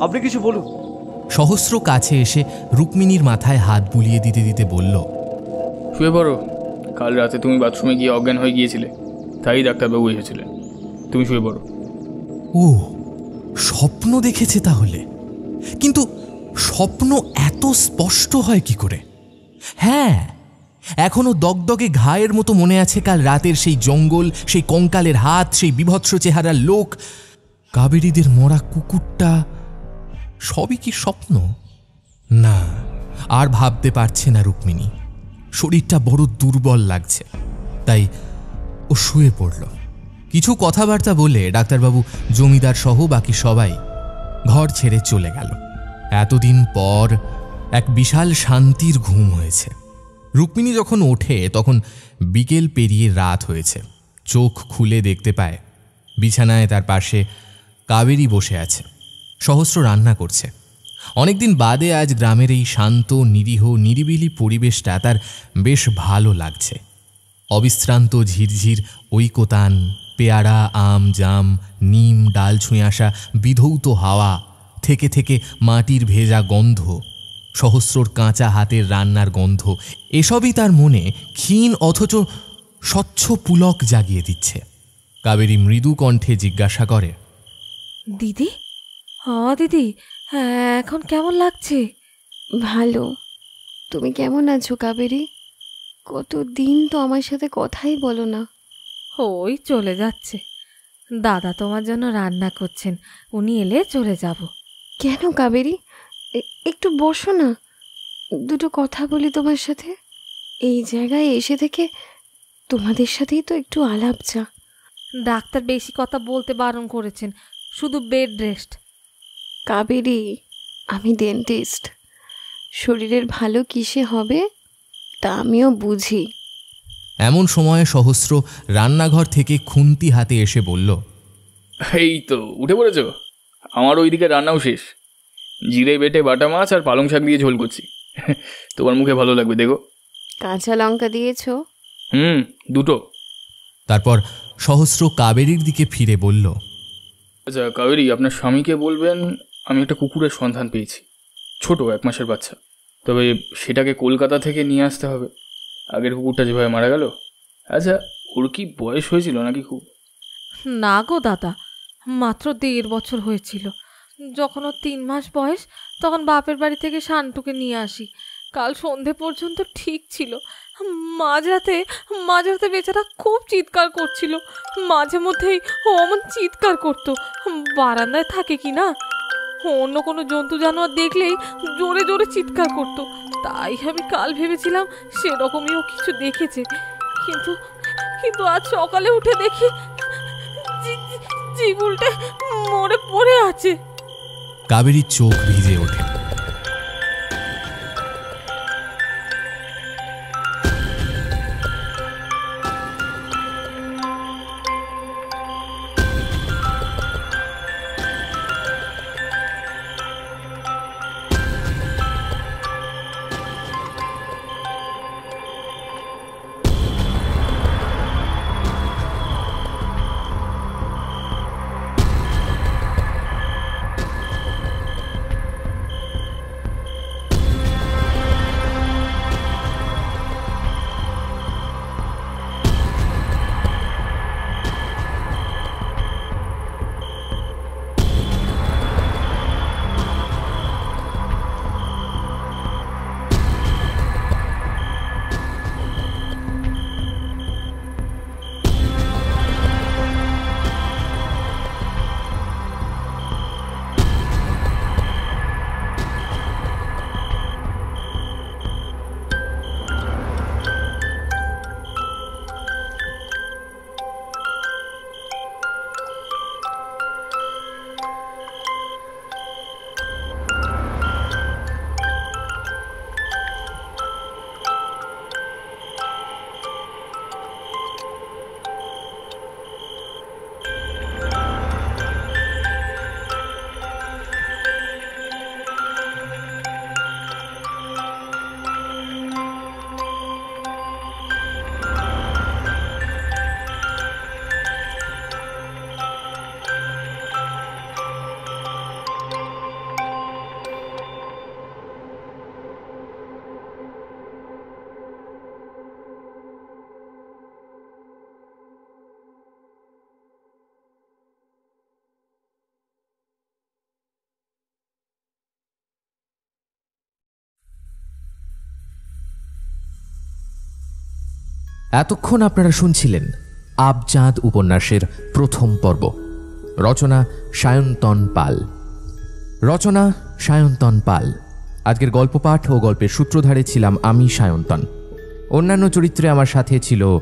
আপনি কিছু বলুন। সহস্র কাছে এসে রুক্মিণীর মাথায় হাত বুলিয়ে দিতে দিতে বলল, শুয়ে পড়ো। কাল রাতে তুমি বাথরুমে গিয়ে অজ্ঞান হয়ে গিয়েছিলে, তাই ডাক্তারবাবু এসেছিলেন। তুমি শুয়ে পড়ো। ও স্বপ্ন দেখেছে তাহলে? কিন্তু স্বপ্ন এত স্পষ্ট হয় কি করে? হ্যাঁ, এখনো দগদগে ঘায়ের মতো মনে আছে কাল রাতের সেই জঙ্গল, সেই কঙ্কালের হাত, সেই বিভৎস চেহারার লোক, কাবেরীদের মরা কুকুরটা। সবই কি স্বপ্ন? না, আর ভাবতে পারছে না রুক্মিণী। শরীরটা বড় দুর্বল লাগছে, তাই ও শুয়ে পড়ল। কিছু কথাবার্তা বলে ডাক্তারবাবু, জমিদার সহ বাকি সবাই ঘর ছেড়ে চলে গেল। এতদিন পর এক বিশাল শান্তির ঘুম হয়েছে। রুক্মিণী যখন ওঠে তখন বিকেল পেরিয়ে রাত হয়েছে। চোখ খুলে দেখতে পায় বিছানায় তার পাশে কাবেরী বসে আছে। সহস্র রান্না করছে। অনেকদিন বাদে আজ গ্রামের এই শান্ত, নিরীহ, নিরিবিলি পরিবেশটা তার বেশ ভালো লাগছে। অবিশ্রান্ত ঝিরঝির ঐকতান, পেয়ারা, আম, জাম, নিম ডাল ছুঁয়ে আসা বিধৌত হাওয়া, থেকে থেকে মাটির ভেজা গন্ধ, সহস্রর কাঁচা হাতের রান্নার গন্ধ, এসবই তার মনে ক্ষীণ অথচ স্বচ্ছ পুলক জাগিয়ে দিচ্ছে। কাবেরী মৃদু কণ্ঠে জিজ্ঞাসা করে, দিদি, দিদি, এখন কেমন লাগছে? ভালো। তুমি কেমন আছো কাবেরী? কতদিন তো আমার সাথে কথাই বলো না। ওই চলে যাচ্ছে। দাদা তোমার জন্য রান্না করছেন, উনি এলে চলে যাব। কেন কাবেরী, একটু বসো না, 2 কথা বলি তোমার সাথে। এই জায়গায় এসে থেকে তোমাদের সাথেই তো একটু আলাপ যা। ডাক্তার বেশি কথা বলতে বারণ করেছেন, শুধু বেড রেস্ট। কাবেরী, আমি ডেন্টিস্ট। শরীরের ভালো কিসে হবে তা আমিও বুঝি। এমন সময় সহস্র রান্নাঘর থেকে খুন্তি হাতে এসে বলল, এই তো উঠে পড়েছ? আমার ওইদিকে রান্নাও শেষ। জিরে বেটে বাটা মাছ আর পালং শাক দিয়ে ঝোল করছি। তোমার মুখে ভালো লাগবে, দেখো। কাঁচা লঙ্কা দিয়েছো? 2টো। তারপর সহস্র কাবেরীর দিকে ফিরে বলল, আচ্ছা কাবেরী, আপনার স্বামীকে বলবেন আমি একটা কুকুরের সন্ধান পেয়েছি, ছোট 1 মাসের বাচ্চা। তবে সেটাকে কলকাতা থেকে নিয়ে আসতে হবে। আগের কুকুরটা যেভাবে মারা গেল। আচ্ছা, ওর কি বয়স হয়েছিল নাকি খুব? না গো দাদা, মাত্র 1.5 বছর হয়েছিল। যখন ওর 3 মাস বয়স তখন বাপের বাড়ি থেকে শান্টুকে নিয়ে আসি। কাল সন্ধে পর্যন্ত ঠিক ছিল। মাঝরাতে বেচারা খুব চিৎকার করছিল। মাঝে মধ্যেই ও এমন চিৎকার করতো। বারান্দায় থাকে কি না, অন্য কোনো জন্তু জানোয়ার দেখলেই জোরে জোরে চিৎকার করতো। তাই আমি কাল ভেবেছিলাম সেরকমই ও কিছু দেখেছে। কিন্তু আজ সকালে উঠে দেখি জিভ উল্টে মরে পড়ে আছে। কাবেরীর চোখ ভিজে ওঠে। এতক্ষণ আপনারা শুনছিলেন আবচাঁদ উপন্যাসের প্রথম পর্ব। রচনা সায়ন্তন পাল। আজকের গল্প পাঠ ও গল্পের সূত্রধারে ছিলাম আমি, সায়ন্তন। অন্যান্য চরিত্রে আমার সাথে ছিল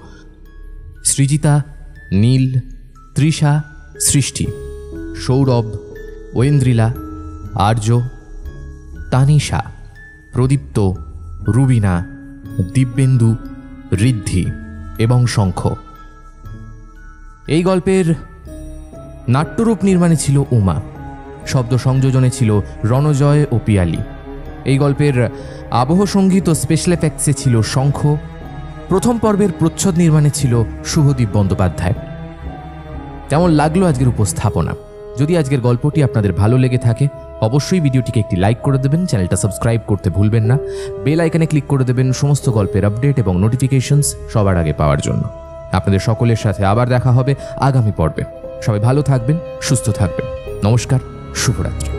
সৃজিতা, নীল, তৃষা, সৃষ্টি, সৌরভ, ঐন্দ্রিলা, আর্য, তানিশা, প্রদীপ্ত, রুবিনা, দিব্যেন্দু, ঋদ্ধি এবং শঙ্খ। এই গল্পের নাট্যরূপ নির্মাণে ছিল উমা, শব্দ সংযোজনে ছিল রণজয় ও পিয়ালি। এই গল্পের আবহ সঙ্গীত ও স্পেশাল এফেক্টসে ছিল শঙ্খ। প্রথম পর্বের প্রচ্ছদ নির্মাণে ছিল শুভদীপ বন্দ্যোপাধ্যায়। কেমন লাগলো আজকের উপস্থাপনা? যদি আজকের গল্পটি আপনাদের ভালো লেগে থাকে অবশ্যই ভিডিওটিকে একটি লাইক করে দেবেন, চ্যানেলটা সাবস্ক্রাইব করতে ভুলবেন না, বেল আইকনে ক্লিক করে দেবেন সমস্ত গল্পের আপডেট এবং নোটিফিকেশনস সবার আগে পাওয়ার জন্য। আপনাদের সকলের সাথে আবার দেখা হবে আগামী পর্বে। সবাই ভালো থাকবেন, সুস্থ থাকবেন। নমস্কার, শুভরাত্রি।